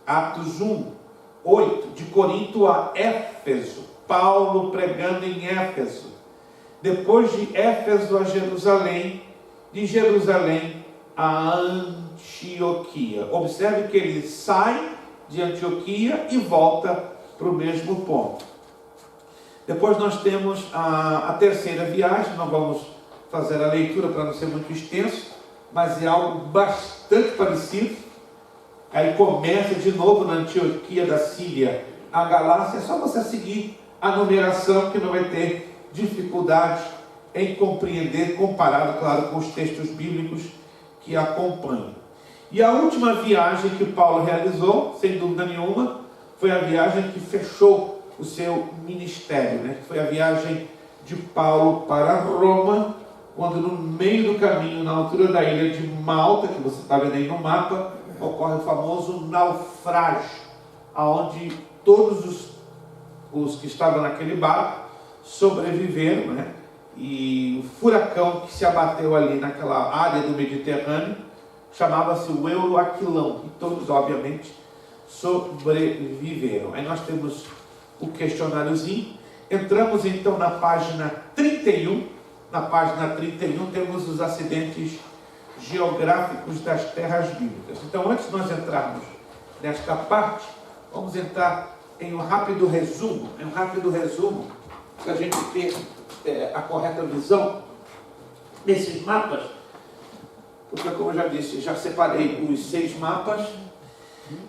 Atos 1, 8, de Corinto a Éfeso, Paulo pregando em Éfeso. Depois de Éfeso a Jerusalém, de Jerusalém a Antioquia. Observe que ele sai de Antioquia e volta para o mesmo ponto. Depois nós temos a terceira viagem, não vamos fazer a leitura para não ser muito extenso, mas é algo bastante parecido. Aí começa de novo na Antioquia da Síria, a Galácia. É só você seguir a numeração que não vai ter dificuldade em compreender, comparado, claro, com os textos bíblicos que acompanham. E a última viagem que Paulo realizou, sem dúvida nenhuma, foi a viagem que fechou o seu ministério, né? Foi a viagem de Paulo para Roma, quando no meio do caminho, na altura da ilha de Malta, que você está vendo aí no mapa, ocorre o famoso naufrágio, onde todos os que estavam naquele barco sobreviveram, né? E o furacão que se abateu ali naquela área do Mediterrâneo chamava-se o Euroaquilão, e todos obviamente sobreviveram. Aí nós temos o questionáriozinho. Entramos então na página 31. Na página 31 temos os acidentes geográficos das terras bíblicas. Então, antes de nós entrarmos nesta parte, vamos entrar em um rápido resumo, para a gente ter a correta visão desses mapas, porque, como eu já disse, já separei os 6 mapas.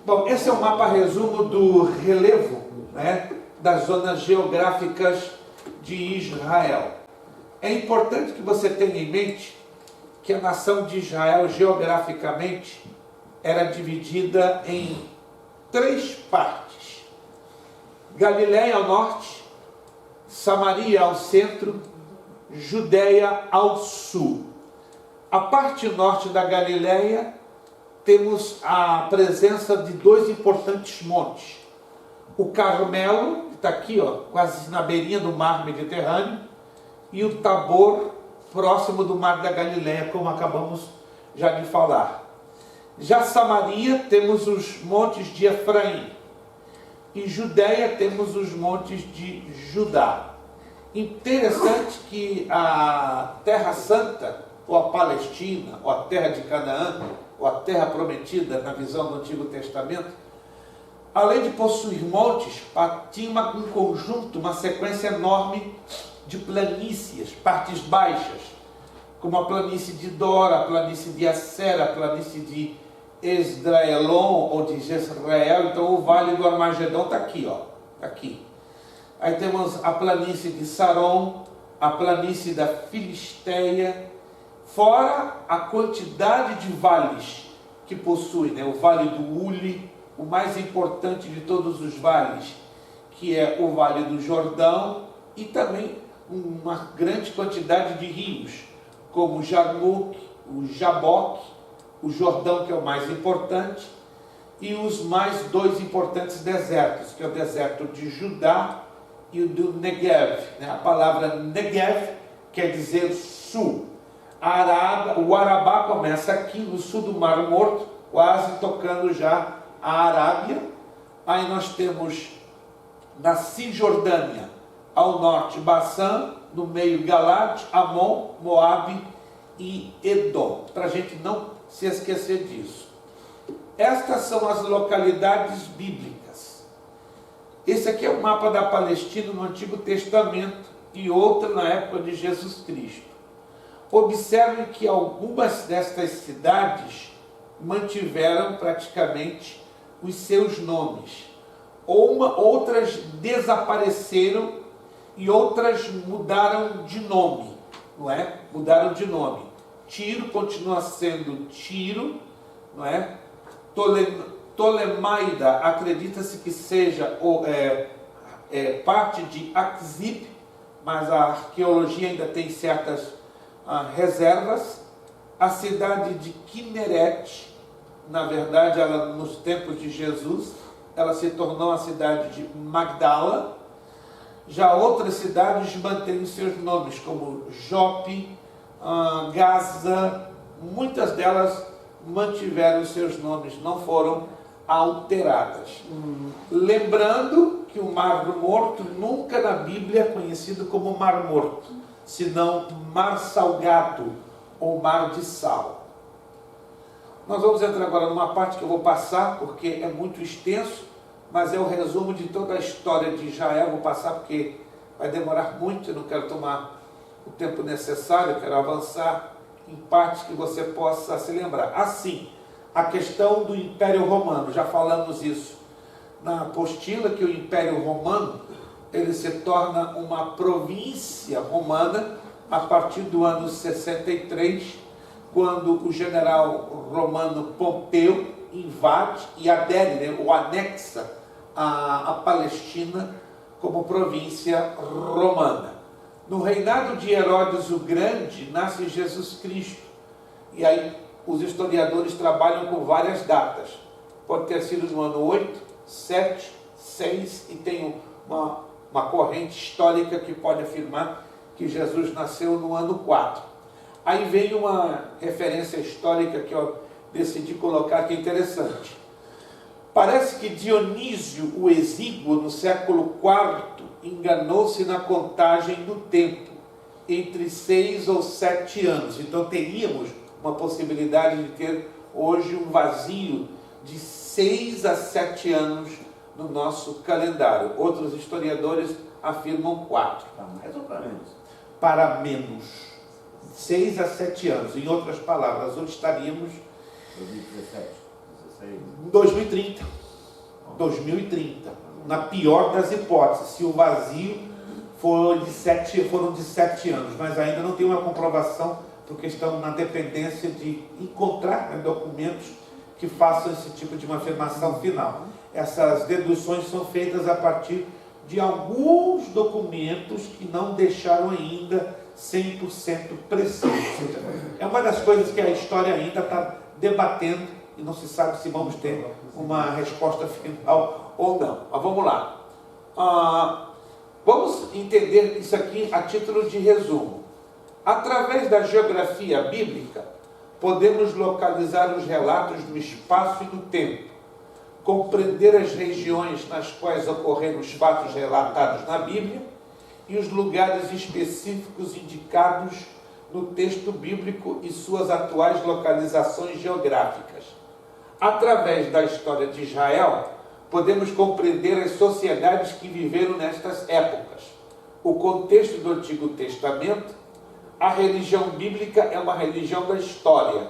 Bom, esse é o mapa resumo do relevo, né, das zonas geográficas de Israel. É importante que você tenha em mente que a nação de Israel, geograficamente, era dividida em 3 partes. Galiléia ao norte, Samaria ao centro, Judéia ao sul. A parte norte da Galiléia, temos a presença de 2 importantes montes. O Carmelo, que está aqui, quase na beirinha do mar Mediterrâneo, e o Tabor, próximo do mar da Galiléia, como acabamos já de falar. Já Samaria, temos os montes de Efraim. E Judéia, temos os montes de Judá. Interessante que a Terra Santa, ou a Palestina, ou a Terra de Canaã, ou a terra prometida na visão do Antigo Testamento, além de possuir montes, tinha um conjunto, uma sequência enorme de planícies, partes baixas, como a planície de Dora, a planície de Acer, a planície de Esdraelon ou de Jezreel. Então o vale do Armagedon está aqui, ó, tá aqui. Aí temos a planície de Saron, a planície da Filisteia, fora a quantidade de vales que possui, né? O vale do Uli, o mais importante de todos os vales, que é o Vale do Jordão, e também uma grande quantidade de rios, como o Jarmuk, o Jaboque, o Jordão, que é o mais importante, e os mais dois importantes desertos, que é o deserto de Judá e o do Negev. A palavra Negev quer dizer sul. O Arabá começa aqui no sul do Mar Morto, quase tocando já a Arábia. Aí nós temos na Cisjordânia, ao norte Baçã, no meio Galad, Amon, Moabe e Edom, para a gente não se esquecer disso. Estas são as localidades bíblicas. Esse aqui é o mapa da Palestina no Antigo Testamento e outro na época de Jesus Cristo. Observe que algumas destas cidades mantiveram praticamente os seus nomes. Outras desapareceram e outras mudaram de nome, não é? Mudaram de nome. Tiro continua sendo Tiro, não é? Ptolemaida acredita-se que seja parte de Akzib, mas a arqueologia ainda tem certas reservas. A cidade de Kineret, na verdade, ela, nos tempos de Jesus, ela se tornou a cidade de Magdala. Já outras cidades mantêm os seus nomes, como Jope, Gaza, muitas delas mantiveram os seus nomes, não foram alteradas. Lembrando que o Mar Morto nunca na Bíblia é conhecido como Mar Morto, senão Mar Salgado ou Mar de Sal. Nós vamos entrar agora numa parte que eu vou passar, porque é muito extenso, mas é o resumo de toda a história de Israel. Vou passar porque vai demorar muito, eu não quero tomar o tempo necessário, eu quero avançar em partes que você possa se lembrar. Assim, a questão do Império Romano, já falamos isso na apostila, que o Império Romano, ele se torna uma província romana a partir do ano 63, quando o general romano Pompeu invade e adere, né, ou anexa a Palestina como província romana. No reinado de Herodes o Grande, nasce Jesus Cristo. E aí os historiadores trabalham com várias datas. Pode ter sido no ano 8, 7, 6, e tem uma corrente histórica que pode afirmar que Jesus nasceu no ano 4. Aí vem uma referência histórica que eu decidi colocar, que é interessante. Parece que Dionísio o Exíguo, no século IV, enganou-se na contagem do tempo, entre 6 ou 7 anos. Então teríamos uma possibilidade de ter hoje um vazio de 6 a 7 anos no nosso calendário. Outros historiadores afirmam 4. Para mais ou para menos? Para menos. 6 a 7 anos. Em outras palavras, onde estaríamos? 2017, 16. 2030. 2030. Na pior das hipóteses, se o vazio foram de 7 anos, mas ainda não tem uma comprovação, porque estão na dependência de encontrar, né, documentos que façam esse tipo de uma afirmação final. Essas deduções são feitas a partir de alguns documentos que não deixaram ainda 100% preciso. É uma das coisas que a história ainda está debatendo e não se sabe se vamos ter uma resposta final ou não. Mas vamos lá. Vamos entender isso aqui a título de resumo. Através da geografia bíblica, podemos localizar os relatos no espaço e no tempo, compreender as regiões nas quais ocorreram os fatos relatados na Bíblia e os lugares específicos indicados no texto bíblico e suas atuais localizações geográficas. Através da história de Israel, podemos compreender as sociedades que viveram nestas épocas. O contexto do Antigo Testamento, a religião bíblica é uma religião da história.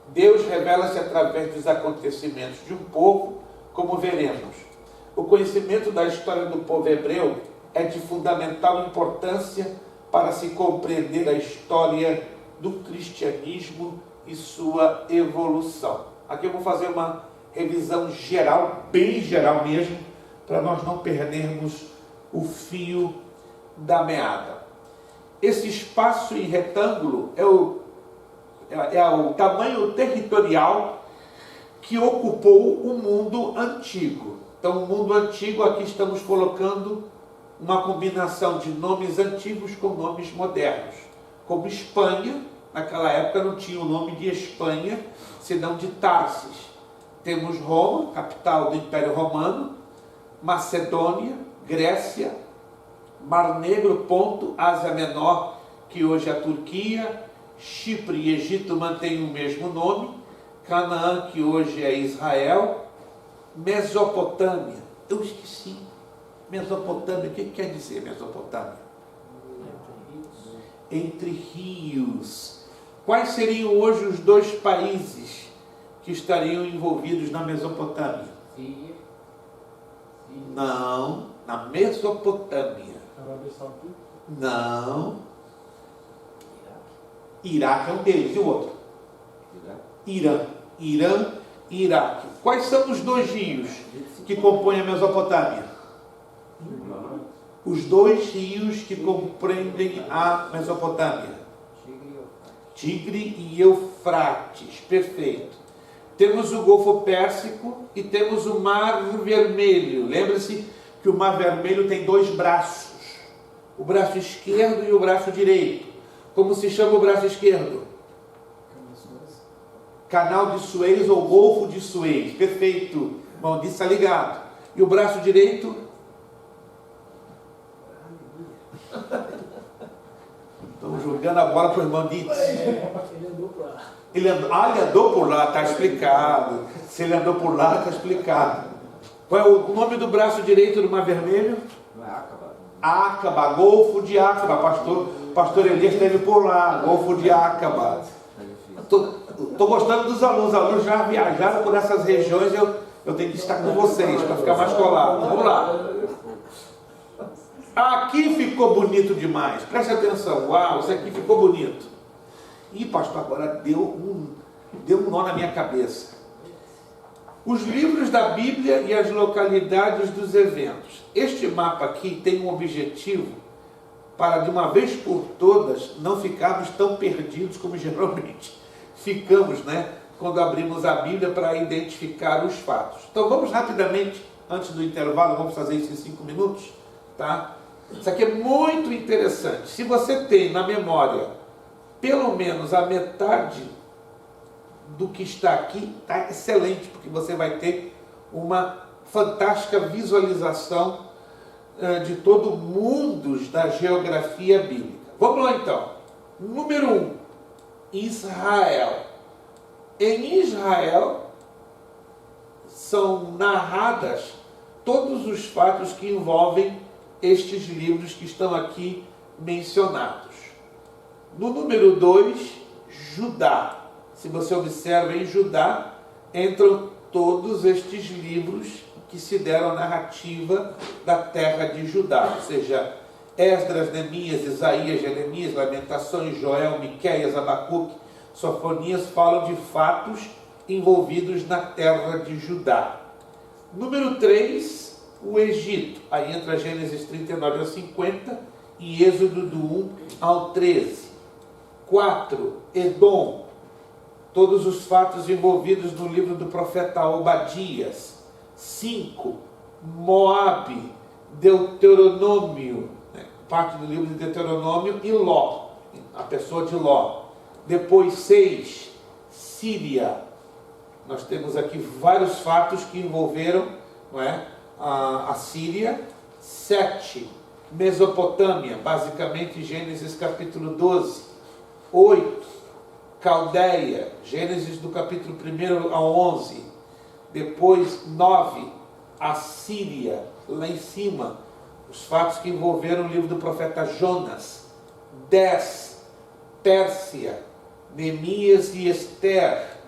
Deus revela-se através dos acontecimentos de um povo, como veremos. O conhecimento da história do povo hebreu é de fundamental importância para se compreender a história do cristianismo e sua evolução. Aqui eu vou fazer uma revisão geral, bem geral mesmo, para nós não perdermos o fio da meada. Esse espaço em retângulo é o tamanho territorial que ocupou o mundo antigo. Então, o mundo antigo, aqui estamos colocando uma combinação de nomes antigos com nomes modernos. Como Espanha, naquela época não tinha o nome de Espanha, senão de Tarsis. Temos Roma, capital do Império Romano, Macedônia, Grécia, Mar Negro, Ponto, Ásia Menor, que hoje é a Turquia, Chipre e Egito mantêm o mesmo nome, Canaã, que hoje é Israel, Mesopotâmia. Eu esqueci. Mesopotâmia, o que quer dizer Mesopotâmia? Entre rios. Quais seriam hoje os dois países que estariam envolvidos na Mesopotâmia? Síria. Não, na Mesopotâmia. Arábia Saudita. Não. Iraque é um deles, e o outro? Irã. Irã e Iraque. Quais são os dois rios que compõem a Mesopotâmia? Os dois rios que compreendem a Mesopotâmia. Tigre e Eufrates. Perfeito. Temos o Golfo Pérsico e temos o Mar Vermelho. Lembre-se que o Mar Vermelho tem dois braços. O braço esquerdo e o braço direito. Como se chama o braço esquerdo? Canal de Suez ou Golfo de Suez. Perfeito. Irmão Dito está ligado. E o braço direito? Estamos jogando a bola para o irmão Dito. Ele andou por lá. Ele andou por lá, está explicado. Se ele andou por lá, está explicado. Qual é o nome do braço direito do Mar Vermelho? Não é Acaba. Acaba, Golfo de Acaba. Pastor Elias esteve por lá, Golfo de Acaba. Estou gostando dos alunos. Os alunos já viajaram por essas regiões. Eu tenho que estar com vocês para ficar mais colado. Vamos lá. Aqui ficou bonito demais. Preste atenção. Uau, isso aqui ficou bonito. Ih, pastor, agora deu um nó na minha cabeça. Os livros da Bíblia e as localidades dos eventos. Este mapa aqui tem um objetivo para, de uma vez por todas, não ficarmos tão perdidos como geralmente ficamos, né? Quando abrimos a Bíblia para identificar os fatos. Então vamos rapidamente, antes do intervalo, vamos fazer isso em 5 minutos, tá? Isso aqui é muito interessante. Se você tem na memória pelo menos a metade do que está aqui, está excelente, porque você vai ter uma fantástica visualização de todo o mundo da geografia bíblica. Vamos lá então. Número 1, Israel. Em Israel são narradas todos os fatos que envolvem estes livros que estão aqui mencionados. No número 2, Judá. Se você observa, em Judá entram todos estes livros que se deram a narrativa da terra de Judá, ou seja, Esdras, Neemias, Isaías, Jeremias, Lamentações, Joel, Miqueias, Abacuque, Sofonias falam de fatos envolvidos na terra de Judá. Número 3, o Egito. Aí entra Gênesis 39 ao 50 e Êxodo do 1 ao 13. 4, Edom. Todos os fatos envolvidos no livro do profeta Obadias. 5, Moabe, Deuteronômio, parte do livro de Deuteronômio, e Ló, a pessoa de Ló. Depois 6, Síria. Nós temos aqui vários fatos que envolveram, não é, a Síria. 7, Mesopotâmia, basicamente Gênesis capítulo 12. 8, Caldeia, Gênesis do capítulo 1 ao 11. Depois 9, Assíria, lá em cima, os fatos que envolveram o livro do profeta Jonas. 10, Pérsia, Neemias e Esther.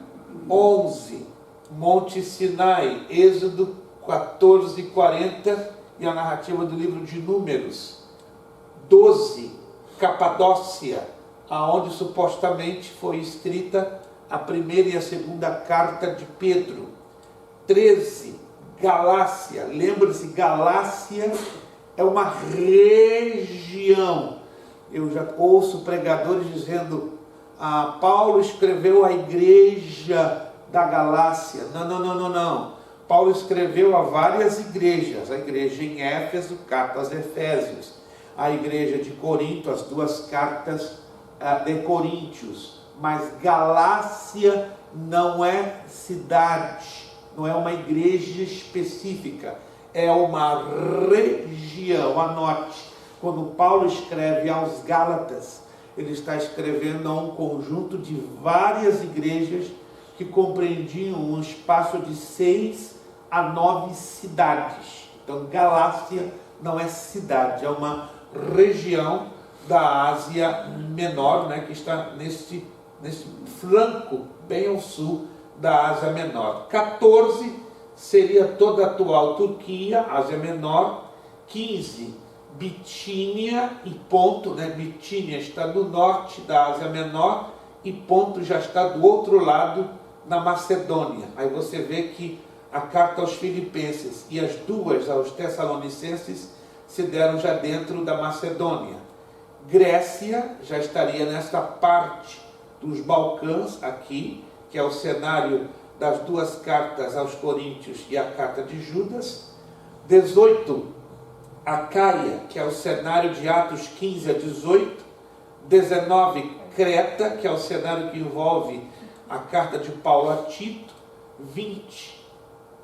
11, Monte Sinai, Êxodo 14, 40 e a narrativa do livro de Números. 12, Capadócia, aonde supostamente foi escrita a primeira e a segunda carta de Pedro. 13, Galácia. Lembra-se, Galácia é uma região. Eu já ouço pregadores dizendo: Paulo escreveu à igreja da Galácia. Não. Paulo escreveu a várias igrejas. A igreja em Éfeso, carta aos Efésios. A igreja de Corinto, as duas cartas de Coríntios. Mas Galácia não é cidade, não é uma igreja específica, é uma região. Anote, quando Paulo escreve aos Gálatas, ele está escrevendo a um conjunto de várias igrejas que compreendiam um espaço de 6 a 9 cidades. Então, Galácia não é cidade, é uma região da Ásia Menor, né, que está nesse flanco, bem ao sul da Ásia Menor. 14 seria toda a atual Turquia, Ásia Menor. 15, Bitínia e Ponto, né? Bitínia está no norte da Ásia Menor e Ponto já está do outro lado, na Macedônia. Aí você vê que a carta aos Filipenses e as duas aos Tessalonicenses se deram já dentro da Macedônia. Grécia já estaria nesta parte dos Balcãs aqui, que é o cenário das duas cartas aos Coríntios e a carta de Judas. 18, Acaia, que é o cenário de Atos 15 a 18. 19, Creta, que é o cenário que envolve a carta de Paulo a Tito. 20,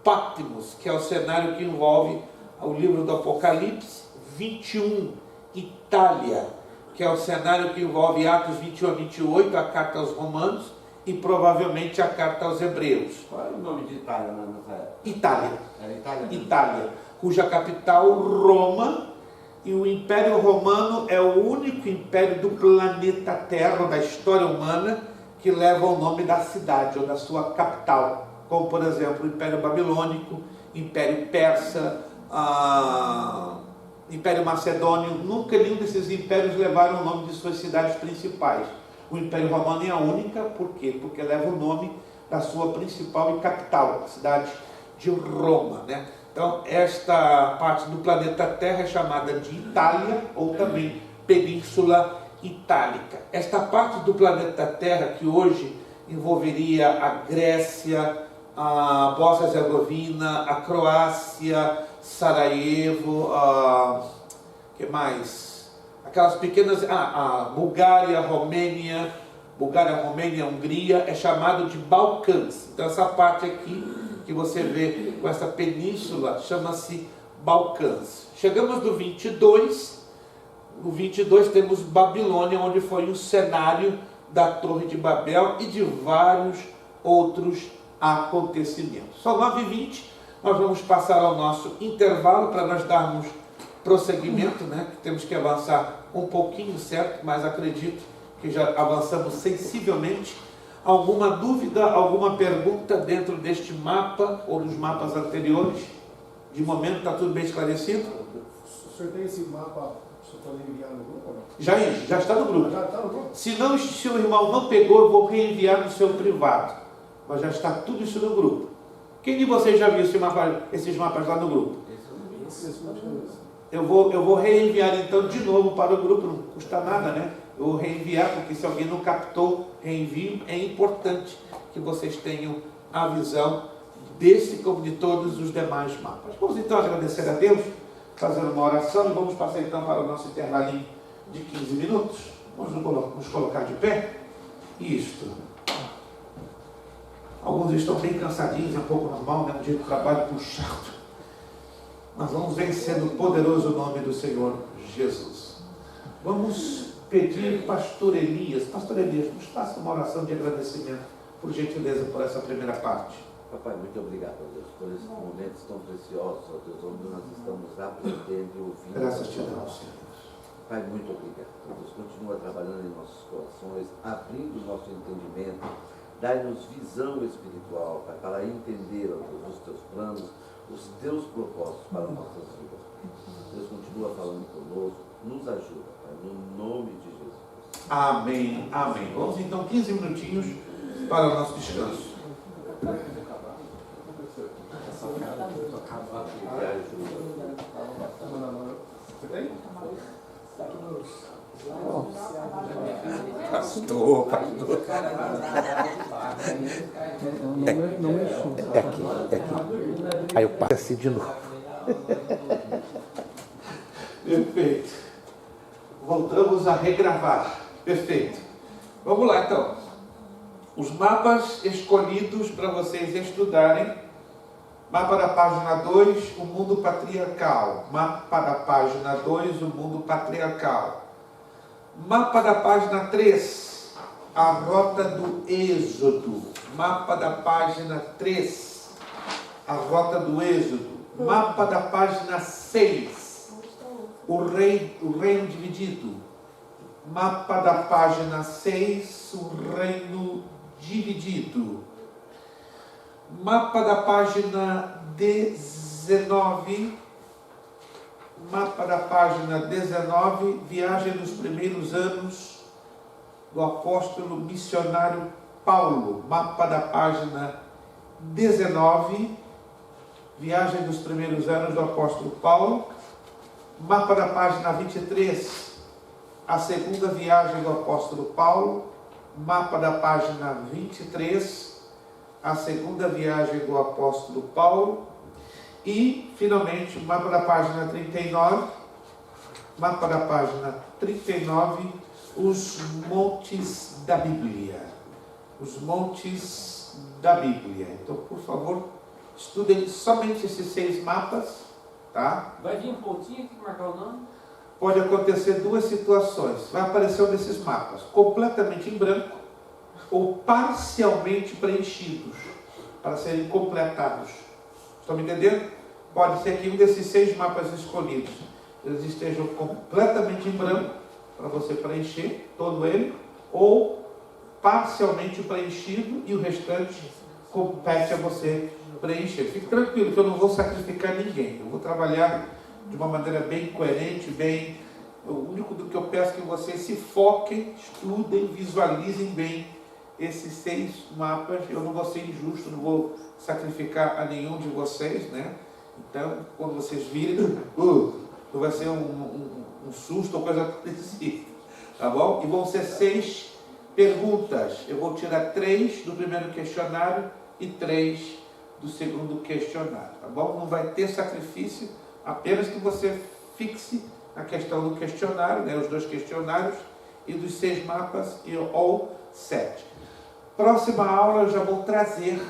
Patmos, que é o cenário que envolve o livro do Apocalipse. 21, Itália, que é o cenário que envolve Atos 21 a 28, a carta aos Romanos e provavelmente a carta aos Hebreus. Qual é o nome de Itália nessa época? Itália. Era Itália? Itália, cuja capital Roma, e o Império Romano é o único império do planeta Terra, da história humana, que leva o nome da cidade ou da sua capital, como por exemplo o Império Babilônico, Império Persa, Império Macedônio. Nunca nenhum desses impérios levaram o nome de suas cidades principais. O Império Romano é a única, por quê? Porque leva o nome da sua principal e capital, a cidade de Roma, né? Então, esta parte do planeta Terra é chamada de Itália, ou também Península Itálica. Esta parte do planeta Terra, que hoje envolveria a Grécia, a Bósnia-Herzegovina, a Croácia, Sarajevo, que mais? Aquelas pequenas, a Bulgária, Romênia, Hungria, é chamado de Balcãs. Então essa parte aqui que você vê com essa península chama-se Balcãs. Chegamos no 22. No 22 temos Babilônia, onde foi o cenário da Torre de Babel e de vários outros acontecimentos. São 9h20, nós vamos passar ao nosso intervalo para nós darmos prosseguimento, né? Que temos que avançar um pouquinho, certo? Mas acredito que já avançamos sensivelmente. Alguma dúvida, alguma pergunta dentro deste mapa ou dos mapas anteriores? De momento está tudo bem esclarecido? O senhor tem esse mapa, o senhor pode enviar no grupo ou não? Já está no grupo. Já está no grupo? Se o irmão não pegou, eu vou reenviar no seu privado. Mas já está tudo isso no grupo. Quem de vocês já viu esses mapas lá no grupo? Eu vou reenviar então de novo para o grupo, não custa nada, né? Eu vou reenviar, porque se alguém não captou, reenvio. É importante que vocês tenham a visão desse como de todos os demais mapas. Vamos então agradecer a Deus, fazer uma oração e vamos passar então para o nosso intervalinho de 15 minutos. Vamos nos colocar de pé. Isto. Alguns estão bem cansadinhos, é um pouco normal, né? Um dia de trabalho puxado. Mas vamos vencer no poderoso nome do Senhor Jesus. Vamos pedir pastor Elias, nos faça uma oração de agradecimento, por gentileza, por essa primeira parte. Papai, muito obrigado, ó Deus, por esses momentos tão preciosos, ó Deus, onde nós estamos aprendendo e ouvindo. Graças te damos, Senhor. Pai, muito obrigado. Deus, continua trabalhando em nossos corações, abrindo o nosso entendimento, dai-nos visão espiritual, Pai, para entender, ó Deus, os teus planos, os teus propósitos para nossas vidas. Deus, continua falando conosco, nos ajuda, Pai, no nome de Jesus. Amém, amém. Vamos então 15 minutinhos para o nosso descanso. Você tem? Pastor. Não mexo. É aqui. Aí eu passo assim de novo. Perfeito. Voltamos a regravar. Perfeito. Vamos lá então. Os mapas escolhidos para vocês estudarem. Mapa da página 2, o mundo patriarcal. Mapa da página 2, o mundo patriarcal. Mapa da página 3, a rota do Êxodo. Mapa da página 3, a rota do Êxodo. Mapa da página 6, o reino dividido. Mapa da página 6, o reino dividido. Mapa da página 19, mapa da página 19, viagem dos primeiros anos do apóstolo missionário Paulo. Mapa da página 19, viagem dos primeiros anos do apóstolo Paulo. Mapa da página 23, a segunda viagem do apóstolo Paulo. Mapa da página 23, a segunda viagem do apóstolo Paulo. E, finalmente, o mapa da página 39, mapa da página 39, os montes da Bíblia. Os montes da Bíblia. Então, por favor, estudem somente esses 6 mapas, tá? Vai vir um pontinho aqui para marcar o nome? Pode acontecer 2 situações. Vai aparecer um desses mapas completamente em branco ou parcialmente preenchidos para serem completados. Estão me entendendo? Pode ser que um desses 6 mapas escolhidos eles estejam completamente em branco para você preencher todo ele, ou parcialmente preenchido e o restante compete a você preencher. Fique tranquilo que eu não vou sacrificar ninguém. Eu vou trabalhar de uma maneira bem coerente, bem... O único do que eu peço é que vocês se foquem, estudem, visualizem bem esses 6 mapas. Eu não vou ser injusto, não vou sacrificar a nenhum de vocês, né? Então, quando vocês virem, não vai ser um susto ou coisa parecida, tá bom? E vão ser 6 perguntas. Eu vou tirar 3 do primeiro questionário e 3 do segundo questionário, tá bom? Não vai ter sacrifício, apenas que você fixe na questão do questionário, né? Os 2 questionários e dos 6 mapas ou 7. Próxima aula eu já vou trazer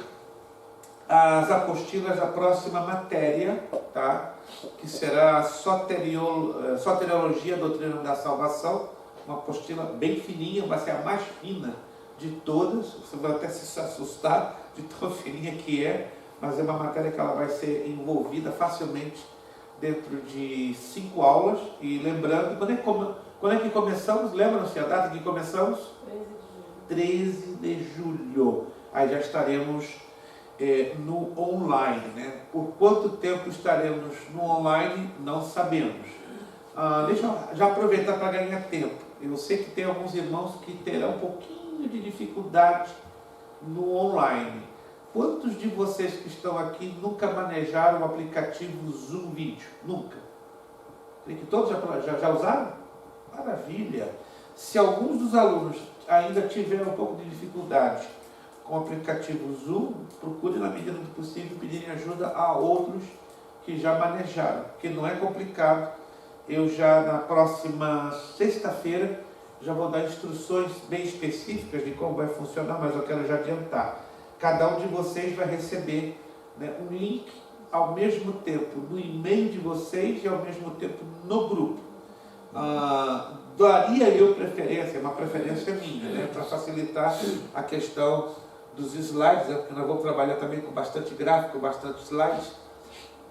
as apostilas da próxima matéria, tá? Que será Soteriologia, Doutrina da Salvação, uma apostila bem fininha, vai ser a mais fina de todas, você vai até se assustar de tão fininha que é, mas é uma matéria que ela vai ser envolvida facilmente dentro de 5 aulas. E lembrando, quando é que começamos? Lembram-se a data que começamos? 13 de julho. Aí já estaremos no online, né? Por quanto tempo estaremos no online, não sabemos. Deixa eu já aproveitar para ganhar tempo. Eu sei que tem alguns irmãos que terão um pouquinho de dificuldade no online. Quantos de vocês que estão aqui nunca manejaram o aplicativo Zoom Vídeo? Nunca? Creio que todos já usaram? Maravilha! Se alguns dos alunos ainda tiveram um pouco de dificuldade com o aplicativo Zoom, procure na medida do possível pedirem ajuda a outros que já manejaram, porque não é complicado. Eu já na próxima sexta-feira já vou dar instruções bem específicas de como vai funcionar, mas eu quero já adiantar. Cada um de vocês vai receber, né, um link ao mesmo tempo no e-mail de vocês e ao mesmo tempo no grupo daria eu preferência, uma preferência minha, né, para facilitar a questão dos slides, né, porque nós vamos trabalhar também com bastante gráfico, bastante slides.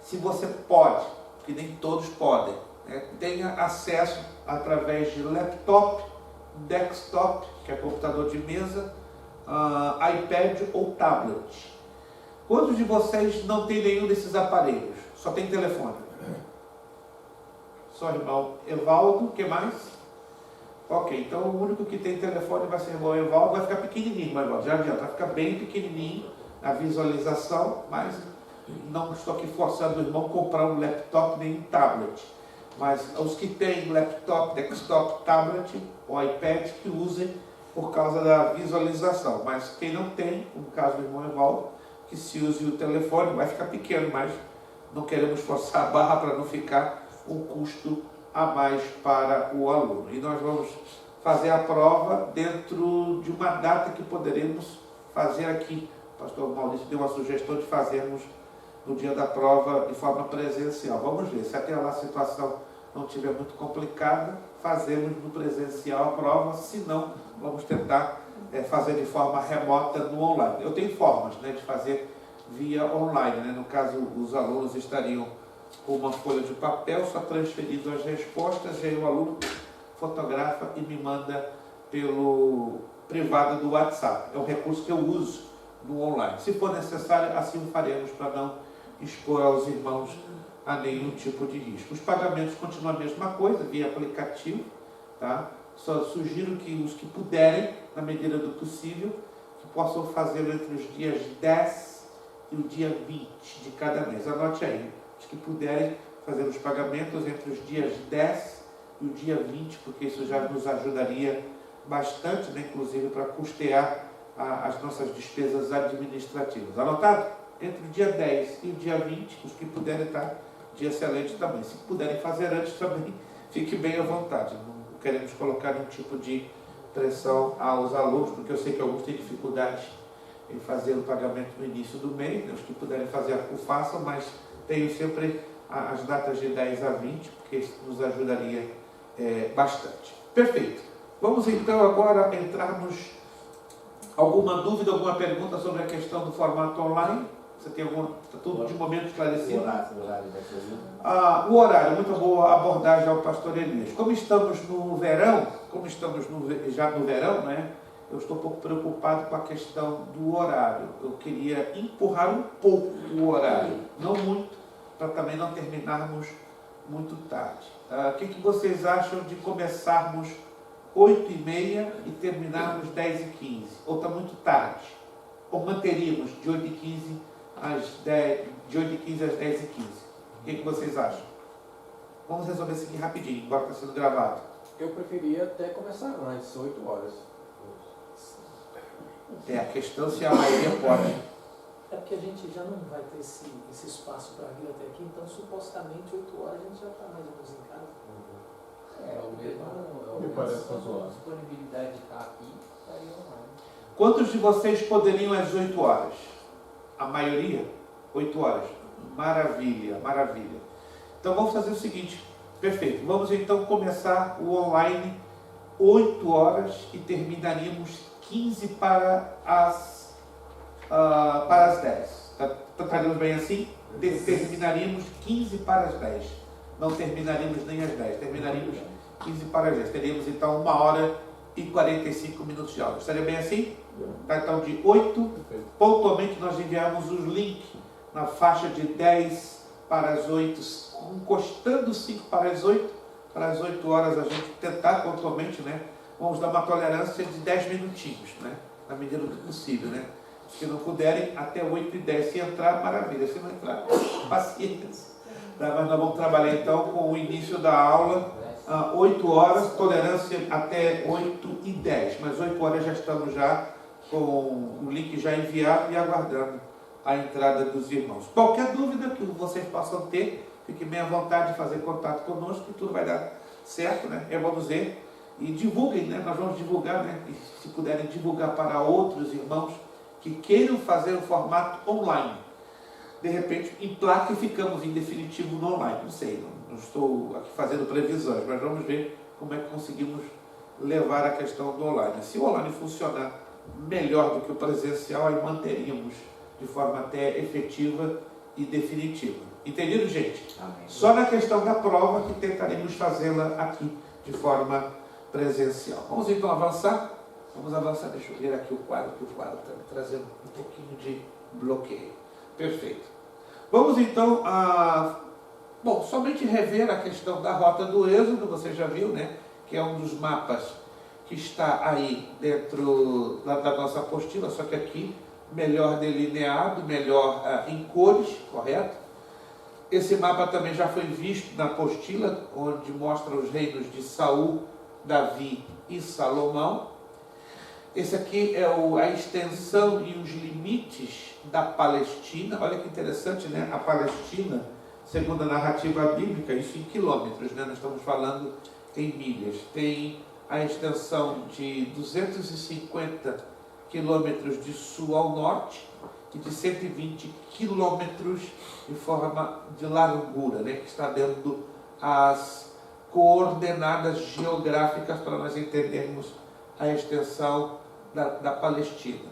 Se você pode, porque nem todos podem, né, tenha acesso através de laptop, desktop, que é computador de mesa, iPad ou tablet. Quantos de vocês não tem nenhum desses aparelhos? Só tem telefone? Só irmão Evaldo, o que mais? Ok, então o único que tem telefone vai ser o irmão Evaldo, vai ficar pequenininho, irmão Evaldo, já adianta, vai ficar bem pequenininho na visualização, mas não estou aqui forçando o irmão a comprar um laptop nem um tablet. Mas os que têm laptop, desktop, tablet ou iPad, que usem por causa da visualização. Mas quem não tem, no caso do irmão Evaldo, que se use o telefone, vai ficar pequeno, mas não queremos forçar a barra para não ficar um custo a mais para o aluno. E nós vamos fazer a prova dentro de uma data que poderemos fazer aqui. O pastor Maurício deu uma sugestão de fazermos no dia da prova de forma presencial. Vamos ver, se até lá a situação não estiver muito complicada, fazemos no presencial a prova, se não, vamos tentar fazer de forma remota no online. Eu tenho formas, né, de fazer via online, né? No caso, os alunos estariam com uma folha de papel, só transferindo as respostas, e aí o aluno fotografa e me manda pelo privado do WhatsApp. É um recurso que eu uso no online. Se for necessário, assim o faremos para não expor aos irmãos a nenhum tipo de risco. Os pagamentos continuam a mesma coisa, via aplicativo, tá? Só sugiro que os que puderem, na medida do possível, que possam fazê-lo entre os dias 10 e o dia 20 de cada mês. Anote aí, os que puderem fazer os pagamentos entre os dias 10 e o dia 20, porque isso já nos ajudaria bastante, né, inclusive para custear as nossas despesas administrativas. Anotado? Entre o dia 10 e o dia 20, os que puderem estar de excelente também. Se puderem fazer antes também, fique bem à vontade. Não queremos colocar nenhum tipo de pressão aos alunos, porque eu sei que alguns têm dificuldade em fazer o pagamento no início do mês, né? Os que puderem fazer, o façam, mas tenho sempre as datas de 10 a 20, porque isso nos ajudaria bastante. Perfeito. Vamos então agora entrarmos. Alguma dúvida, alguma pergunta sobre a questão do formato online? Você tem alguma? Está tudo de momento esclarecido? O horário, muito boa abordagem ao pastor Elias. Como estamos no verão, já no verão, né? Eu estou um pouco preocupado com a questão do horário. Eu queria empurrar um pouco o horário, não muito, para também não terminarmos muito tarde. O que vocês acham de começarmos 8h30 e terminarmos 10h15? Ou está muito tarde? Ou manteríamos de 8h15 às 10h15? O que vocês acham? Vamos resolver isso aqui rapidinho, embora está sendo gravado. Eu preferia até começar antes, 8 horas. A questão se a maioria pode. É porque a gente já não vai ter esse espaço para vir até aqui, então supostamente 8 horas a gente já está mais ou menos em casa. Me parece razoável. Disponibilidade de estar aqui, estaria online. Quantos de vocês poderiam às 8 horas? A maioria? 8 horas. Maravilha, maravilha. Então vamos fazer o seguinte, perfeito. Vamos então começar o online 8 horas e terminaríamos 15 para as 10. Estaríamos bem assim? Terminaríamos 15 para as 10. Não terminaríamos nem às 10, terminaríamos 15 para as 10. Teríamos então 1h45 de aula. Estaria bem assim? Tá, então de 8, pontualmente nós enviamos os links na faixa de 10 para as 8, encostando 5 para as 8 horas a gente tentar pontualmente, né? Vamos dar uma tolerância de 10 minutinhos, né? Na medida do possível, né? Se não puderem, até 8h10. Se entrar, maravilha. Se não entrar, paciência. Tá? Mas nós vamos trabalhar então com o início da aula, 8 horas, tolerância até 8h10. Mas 8 horas já estamos já com o link já enviado e aguardando a entrada dos irmãos. Qualquer dúvida que vocês possam ter, fiquem bem à vontade de fazer contato conosco, que tudo vai dar certo, né? Vamos ver. E divulguem, né? Nós vamos divulgar, né? E se puderem divulgar para outros irmãos que queiram fazer o formato online. De repente, emplaca e ficamos em definitivo no online. Não sei, não estou aqui fazendo previsões, mas vamos ver como é que conseguimos levar a questão do online. Se o online funcionar melhor do que o presencial, aí manteríamos de forma até efetiva e definitiva. Entendido, gente? Amém. Só na questão da prova que tentaremos fazê-la aqui de forma presencial. Vamos então avançar? Vamos avançar, deixa eu ver aqui o quadro, que o quadro está trazendo um pouquinho de bloqueio. Perfeito. Vamos então bom, somente rever a questão da Rota do Êxodo, você já viu, né? Que é um dos mapas que está aí dentro da nossa apostila, só que aqui melhor delineado, melhor em cores, correto? Esse mapa também já foi visto na apostila, onde mostra os reinos de Saul, Davi e Salomão. Esse aqui é a extensão e os limites da Palestina. Olha que interessante, né? A Palestina, segundo a narrativa bíblica, isso em quilômetros, né? Nós estamos falando em milhas. Tem a extensão de 250 quilômetros de sul ao norte e de 120 quilômetros de forma de largura, né? Que está dando as coordenadas geográficas para nós entendermos a extensão da Palestina.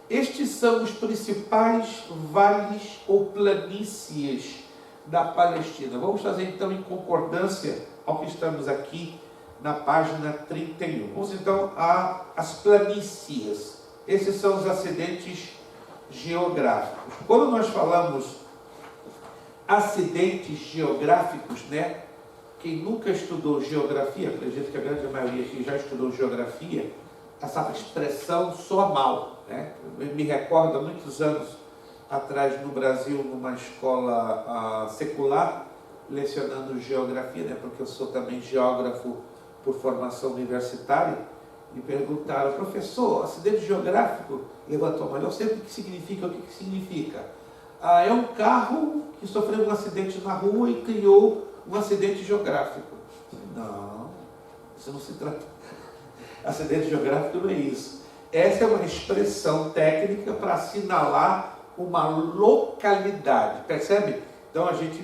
Estes são os principais vales ou planícies da Palestina. Vamos fazer então em concordância ao que estamos aqui na página 31. Vamos então às planícies. Esses são os acidentes geográficos. Quando nós falamos acidentes geográficos, né? Quem nunca estudou geografia, acredito que a grande maioria aqui já estudou geografia, essa expressão soa mal, né? Eu me recordo há muitos anos atrás no Brasil, numa escola secular, lecionando geografia, né? Porque eu sou também geógrafo por formação universitária, e perguntaram, professor, acidente geográfico? Levantou a mão, eu sei o que significa, o que significa. É um carro que sofreu um acidente na rua e criou um acidente geográfico. Não, isso não se trata. Acidente geográfico não é isso. Essa é uma expressão técnica para assinalar uma localidade, percebe? Então a gente,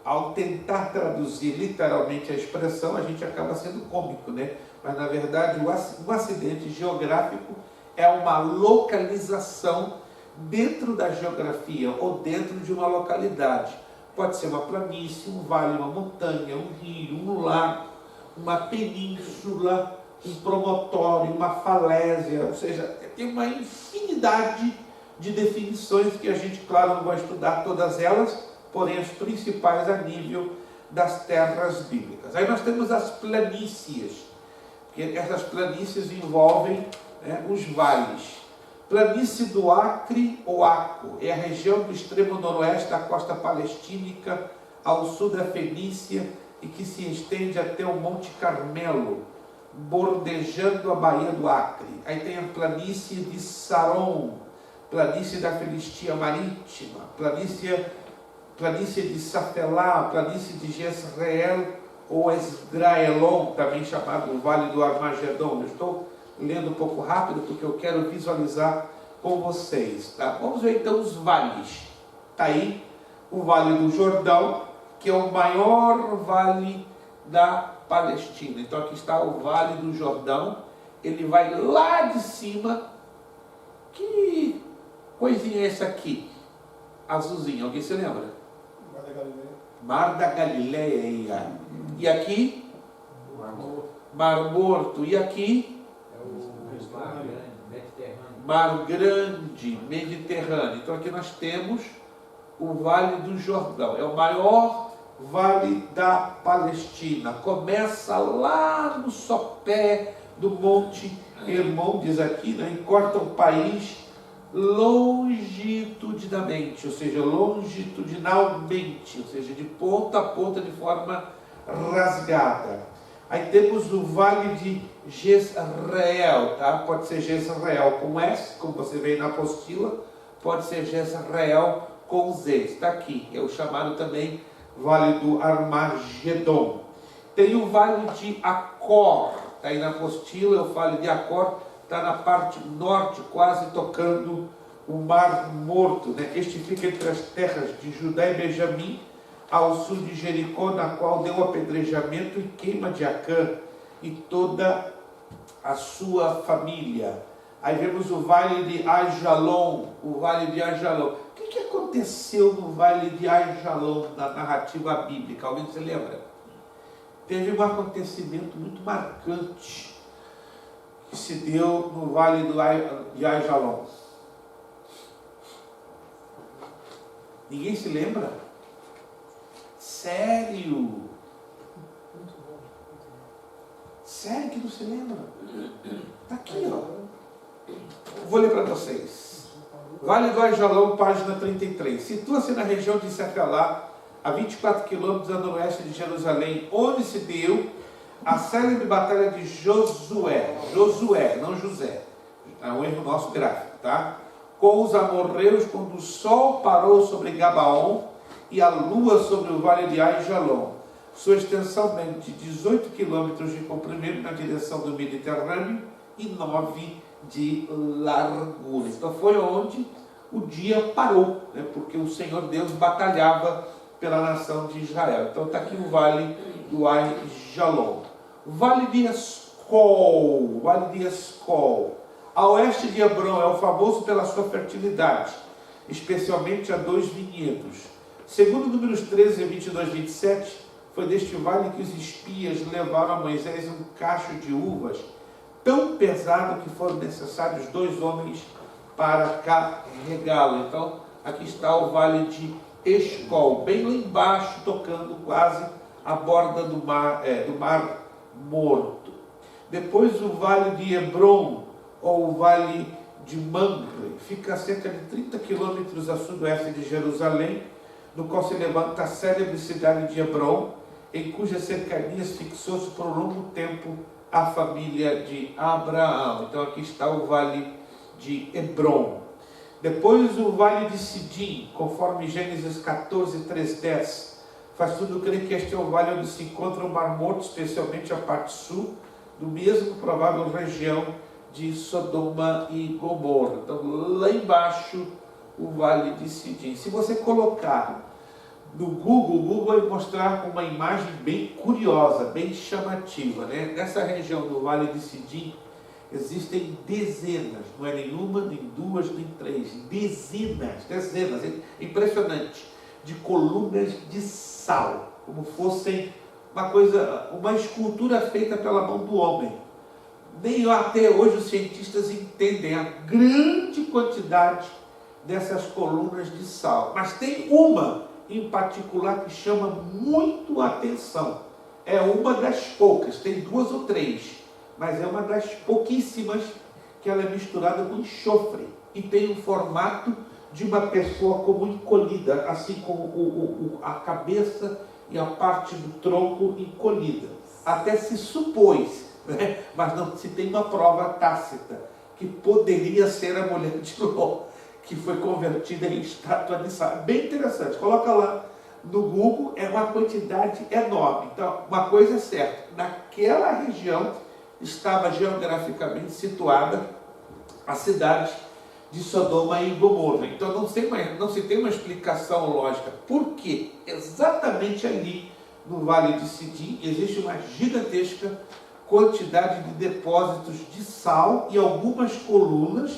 ao tentar traduzir literalmente a expressão, a gente acaba sendo cômico, né? Mas na verdade um acidente geográfico é uma localização dentro da geografia ou dentro de uma localidade. Pode ser uma planície, um vale, uma montanha, um rio, um lago, uma península, um promontório, uma falésia, ou seja, tem uma infinidade de definições que a gente, claro, não vai estudar todas elas, porém as principais a nível das terras bíblicas. Aí nós temos as planícies, que essas planícies envolvem, né, os vales. Planície do Acre ou Aco é a região do extremo noroeste da costa palestínica ao sul da Fenícia e que se estende até o Monte Carmelo, bordejando a Baía do Acre. Aí tem a planície de Saron, planície da Filistia Marítima, planície de Safelá, planície de Jezreel ou Esdraelon, também chamado Vale do Armagedon. Eu estou lendo um pouco rápido porque eu quero visualizar com vocês. Tá? Vamos ver então os vales. Está aí o Vale do Jordão, que é o maior vale da Palestina. Então aqui está o Vale do Jordão. Ele vai lá de cima. Que coisinha é essa aqui? Azulzinha, alguém se lembra? Mar da Galileia. Mar da Galileia. E aqui? Mar Morto. E aqui? Mar Grande, Mediterrâneo. Então aqui nós temos o Vale do Jordão. É o maior vale da Palestina. Começa lá no sopé do Monte Hermon, diz aqui, né? E corta o país longitudinalmente, ou seja, longitudinalmente, ou seja, de ponta a ponta, de forma rasgada. Aí temos o Vale de Jezreel, tá? Pode ser Jezreel com S, como você vê na apostila, pode ser Jezreel com Z, está aqui, é o chamado também Vale do Armagedon. Tem o Vale de Acor, está aí na apostila, o Vale de Acor está na parte norte, quase tocando o Mar Morto, né? Este fica entre as terras de Judá e Benjamim, ao sul de Jericó, na qual deu apedrejamento e queima de Acã e toda a sua família. Aí vemos o vale de Ajalon, o vale de Ajalon. O que aconteceu no vale de Ajalon, na narrativa bíblica? Alguém se lembra? Teve um acontecimento muito marcante que se deu no vale de Ajalon. Ninguém se lembra? Sério? Muito bom. Sério que não se lembra? Está aqui, ó. Vou ler para vocês. Vale do Ajalão, página 33. Situa-se na região de Sefalá, a 24 quilômetros a noroeste de Jerusalém, onde se deu a célebre batalha de Josué. Josué, não José. É um erro nosso gráfico, tá? Com os amorreus, quando o sol parou sobre Gabaon e a lua sobre o vale de Ajalon. Sua extensão é de 18 quilômetros de comprimento na direção do Mediterrâneo e 9 de largura. Então foi onde o dia parou, né? Porque o Senhor Deus batalhava pela nação de Israel. Então está aqui o vale do Ajalon. Vale de Escol, vale de Escol. A oeste de Hebron é o famoso pela sua fertilidade, especialmente a 2 vinhedos. Segundo Números 13, 22, 27, foi deste vale que os espias levaram a Moisés um cacho de uvas tão pesado que foram necessários 2 homens para carregá-lo. Então, aqui está o vale de Escol, bem lá embaixo, tocando quase a borda do mar Morto. Depois o vale de Hebron, ou o vale de Mamre, fica a cerca de 30 quilômetros a sudoeste de Jerusalém, no qual se levanta a célebre cidade de Hebron, em cujas cercanias fixou-se por um longo tempo a família de Abraão. Então aqui está o vale de Hebron. Depois o vale de Sidim, conforme Gênesis 14, 3, 10. Faz tudo crer que este é o vale onde se encontra o Mar Morto, especialmente a parte sul, do mesmo provável região de Sodoma e Gomorra. Então lá embaixo o vale de Sidim. Se você colocar no Google, o Google vai mostrar uma imagem bem curiosa, bem chamativa, né? Nessa região do Vale de Sidim existem dezenas, não é nenhuma, nem duas, nem três, dezenas, é impressionante, de colunas de sal, como fossem uma escultura feita pela mão do homem. Nem até hoje os cientistas entendem a grande quantidade dessas colunas de sal, mas tem uma em particular que chama muito a atenção. É uma das poucas, tem 2 ou 3, mas é uma das pouquíssimas que ela é misturada com enxofre e tem o formato de uma pessoa como encolhida, assim como a cabeça e a parte do tronco encolhida. Até se supôs, né? Mas não se tem uma prova tácita, que poderia ser a mulher de Ló, que foi convertida em estátua de sal. Bem interessante, coloca lá no Google, é uma quantidade enorme. Então, uma coisa é certa, naquela região estava geograficamente situada a cidade de Sodoma e Gomorra. Então não se tem uma explicação lógica. Por quê? Exatamente ali, no Vale de Sidim, existe uma gigantesca quantidade de depósitos de sal e algumas colunas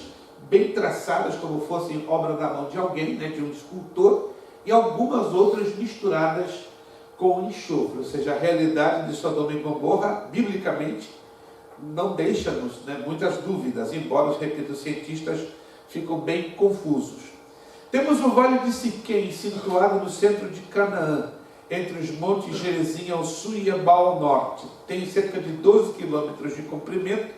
bem traçadas, como fossem obra da mão de alguém, né, de um escultor, e algumas outras misturadas com enxofre. Ou seja, a realidade de Sodoma e Gomorra, biblicamente, não deixa-nos, né, muitas dúvidas, embora os cientistas ficam bem confusos. Temos o Vale de Siquém, situado no centro de Canaã, entre os montes Gerizim ao sul e Ebal ao norte. Tem cerca de 12 quilômetros de comprimento,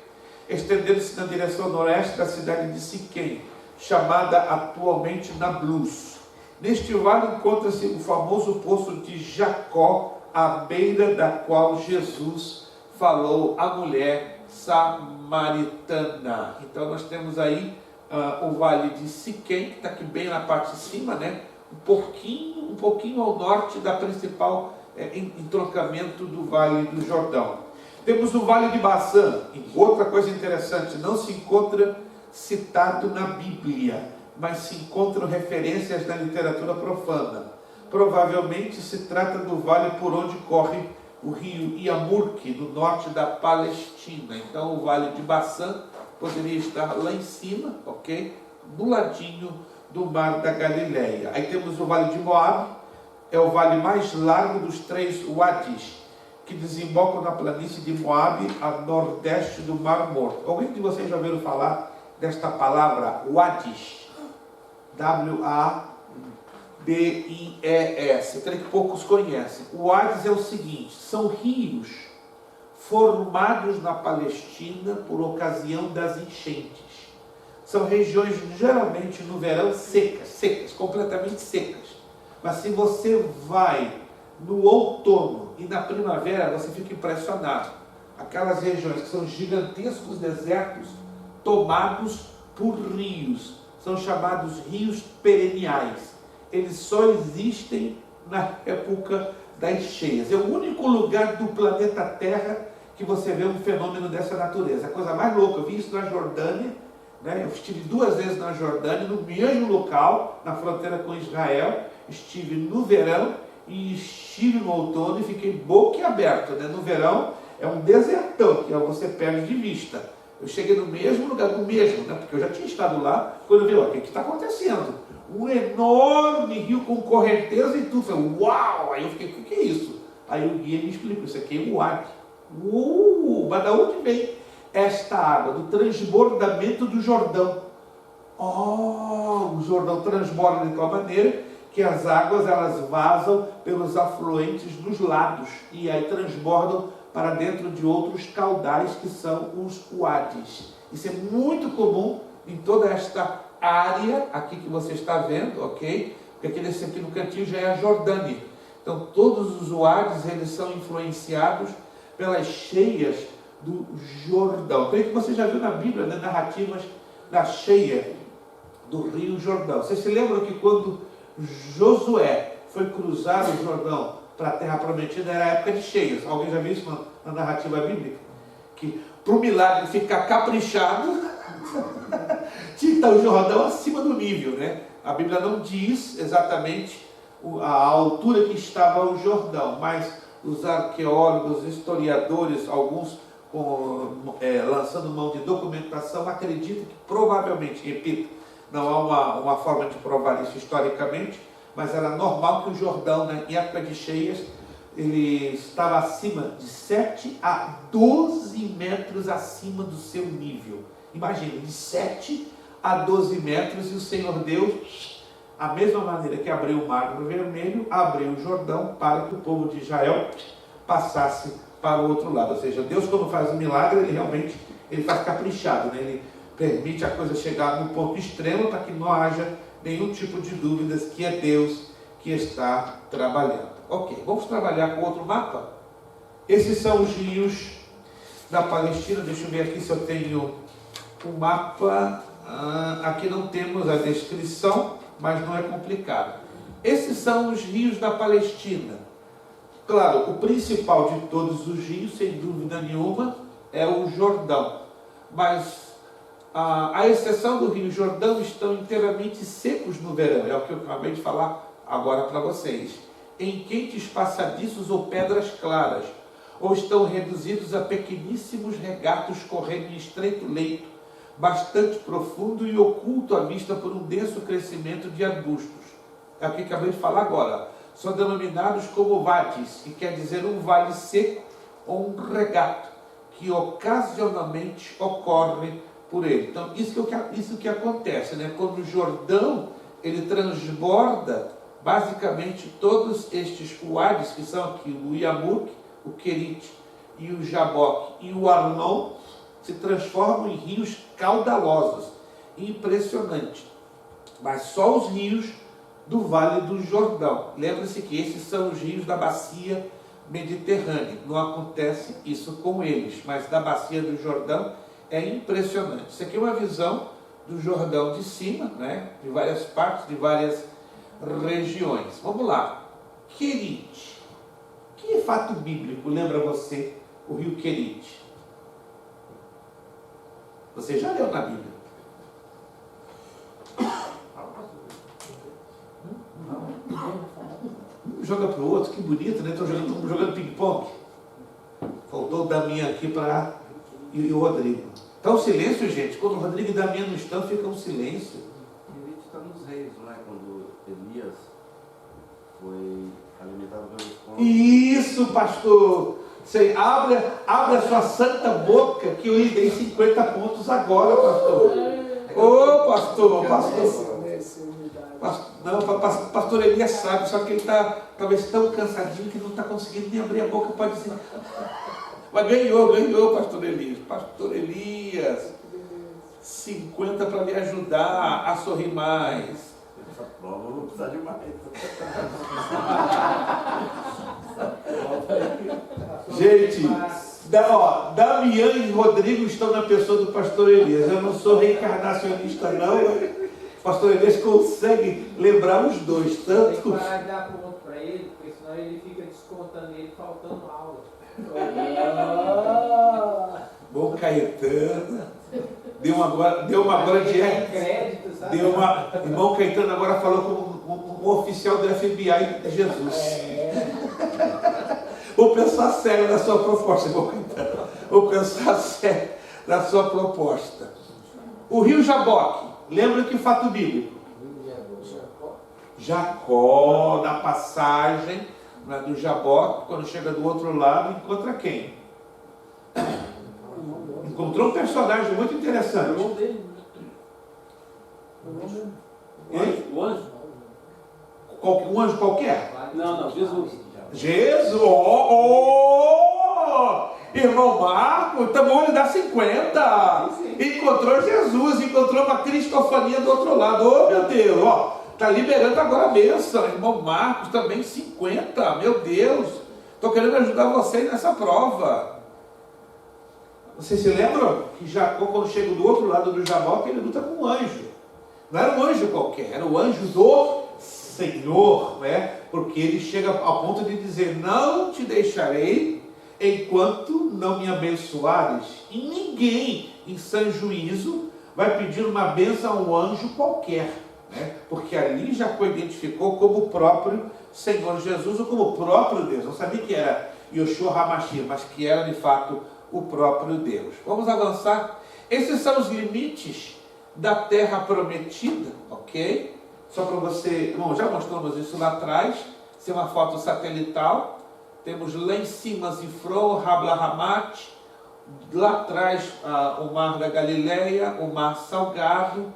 estendendo-se na direção noroeste da cidade de Siquém, chamada atualmente Nablus. Neste vale encontra-se o famoso poço de Jacó, à beira da qual Jesus falou à mulher samaritana. Então nós temos aí o vale de Siquém, que está aqui bem na parte de cima, né? um pouquinho ao norte da principal entroncamento do Vale do Jordão. Temos o Vale de Baçã, e outra coisa interessante, não se encontra citado na Bíblia, mas se encontram referências na literatura profana. Provavelmente se trata do vale por onde corre o rio Iamurque, no norte da Palestina. Então o vale de Baçã poderia estar lá em cima, ok? Do ladinho do mar da Galileia. Aí temos o vale de Moab, é o vale mais largo dos 3 wadis, que desembocam na planície de Moab, a nordeste do Mar Morto. Alguém de vocês já ouviram falar desta palavra wadis? W-A-D-I-E-S. Eu creio que poucos conhecem. O wadis é o seguinte: são rios formados na Palestina por ocasião das enchentes. São regiões geralmente no verão secas, completamente secas. Mas se você vai no outono e na primavera, você fica impressionado. Aquelas regiões que são gigantescos desertos tomados por rios, são chamados rios perenniais. Eles só existem na época das cheias. É o único lugar do planeta Terra que você vê um fenômeno dessa natureza. A coisa mais louca, eu vi isso na Jordânia, né? Eu estive 2 vezes na Jordânia, no mesmo local, na fronteira com Israel. Estive no verão e estive no outono e fiquei boquiaberto, né? No verão é um desertão, que você perde de vista. Eu cheguei no mesmo lugar, né? Porque eu já tinha estado lá, quando eu vi, o que está acontecendo? Um enorme rio com correnteza e tudo. Falei, uau! Aí eu fiquei, o que é isso? Aí o guia me explicou, isso aqui é o Uac. Mas da onde vem esta água? Do transbordamento do Jordão. O Jordão transborda de tal maneira que as águas elas vazam pelos afluentes dos lados e aí transbordam para dentro de outros caudais que são os uadis. Isso é muito comum em toda esta área aqui que você está vendo, ok? Porque aqui no cantinho já é a Jordânia. Então todos os uadis eles são influenciados pelas cheias do Jordão. Eu creio que você já viu na Bíblia, né, narrativas da cheia do Rio Jordão. Vocês se lembram que quando Josué foi cruzar o Jordão para a Terra Prometida, era a época de cheias. Alguém já viu isso na narrativa bíblica? Que para o milagre ficar caprichado, tinha que estar o Jordão acima do nível, né? A Bíblia não diz exatamente a altura que estava o Jordão, mas os arqueólogos, historiadores, alguns lançando mão de documentação, acreditam que provavelmente, repito, não há uma forma de provar isso historicamente, mas era normal que o Jordão, né, em época de cheias, ele estava acima de 7 a 12 metros acima do seu nível. Imagina, de 7 a 12 metros, e o Senhor Deus, a mesma maneira que abriu o Mar Vermelho, abriu o Jordão para que o povo de Israel passasse para o outro lado. Ou seja, Deus, quando faz um milagre, ele realmente faz caprichado, né? Ele permite a coisa chegar no ponto extremo para que não haja nenhum tipo de dúvidas que é Deus que está trabalhando. Ok, vamos trabalhar com outro mapa? Esses são os rios da Palestina. Deixa eu ver aqui se eu tenho o mapa. Aqui não temos a descrição, mas não é complicado. Esses são os rios da Palestina. Claro, o principal de todos os rios, sem dúvida nenhuma, é o Jordão. Mas a exceção do Rio Jordão, estão inteiramente secos no verão. É o que eu acabei de falar agora para vocês. Em quentes passadiços ou pedras claras, ou estão reduzidos a pequeníssimos regatos correndo em estreito leito, bastante profundo e oculto à vista por um denso crescimento de arbustos. É o que acabei de falar agora. São denominados como vadis, que quer dizer um vale seco ou um regato, que ocasionalmente ocorre por ele. Então, isso que acontece, né? Quando o Jordão, ele transborda, basicamente, todos estes uadis, que são aqui o Iamurque, o Querite, e o Jaboque e o Arnon, se transformam em rios caudalosos. Impressionante. Mas só os rios do Vale do Jordão. Lembre-se que esses são os rios da bacia mediterrânea. Não acontece isso com eles, mas da bacia do Jordão é impressionante. Isso aqui é uma visão do Jordão de cima, né? De várias partes, de várias regiões. Vamos lá. Querite. Que fato bíblico lembra você o rio Querite? Você já leu na Bíblia? joga para o outro, que bonito, né? Estamos jogando ping-pong. Faltou o Damião aqui e o Rodrigo. Está um silêncio, gente. Quando o Rodrigo e o Damião não estão, fica um silêncio. E a gente está nos reis, não é? Quando Elias foi alimentado pelos povos. Isso, pastor. Você abre a sua santa boca que eu lhe dei 50 pontos agora, pastor. Ô, pastor. Pastor Elias sabe, só que ele está talvez tão cansadinho que não está conseguindo nem abrir a boca para dizer. Mas ganhou, pastor Elias. Pastor Elias, 50 para lhe ajudar a sorrir mais. Essa prova eu vou precisar de mais. Gente, Damião e Rodrigo estão na pessoa do pastor Elias. Eu não sou reencarnacionista, não. O pastor Elias consegue lembrar os dois. Tem Tanto. que parar de dar ponto para ele, porque senão ele fica descontando ele faltando aula. Bom Caetano. Deu uma agora de crédito, sabe? Irmão Caetano agora falou como um oficial do FBI de Jesus. Vou pensar sério na sua proposta, irmão Caetano. Vou pensar sério na sua proposta. O rio Jaboque. Lembra que fato bíblico? Jacó, na passagem do Jaboque, quando chega do outro lado, encontra quem? Encontrou um personagem muito interessante. O dele. O anjo? Um anjo qualquer? Não, Jesus. Jesus! Irmão Marco, então vamos lhe dar 50. Encontrou Jesus, encontrou uma cristofania do outro lado. Oh, meu Deus, está liberando agora a bênção. Irmão Marcos também 50. Meu Deus, estou querendo ajudar vocês nessa prova. Vocês se lembram que Jacó, quando chega do outro lado do Jaboque, ele luta com um anjo. Não era um anjo qualquer, era o anjo do Senhor, né? Porque ele chega ao ponto de dizer: não te deixarei enquanto não me abençoares. E ninguém em sã juízo vai pedir uma bênção a um anjo qualquer, né? Porque ali Jacó identificou como o próprio Senhor Jesus, ou como o próprio Deus. Não sabia que era Yoshua HaMashiach, mas que era de fato o próprio Deus. Vamos avançar. Esses são os limites da terra prometida, ok? Só para você, bom, já mostramos isso lá atrás. Isso é uma foto satelital. Temos lá em cima Zifron, Hablahamat, lá atrás o mar da Galileia, o mar Salgado,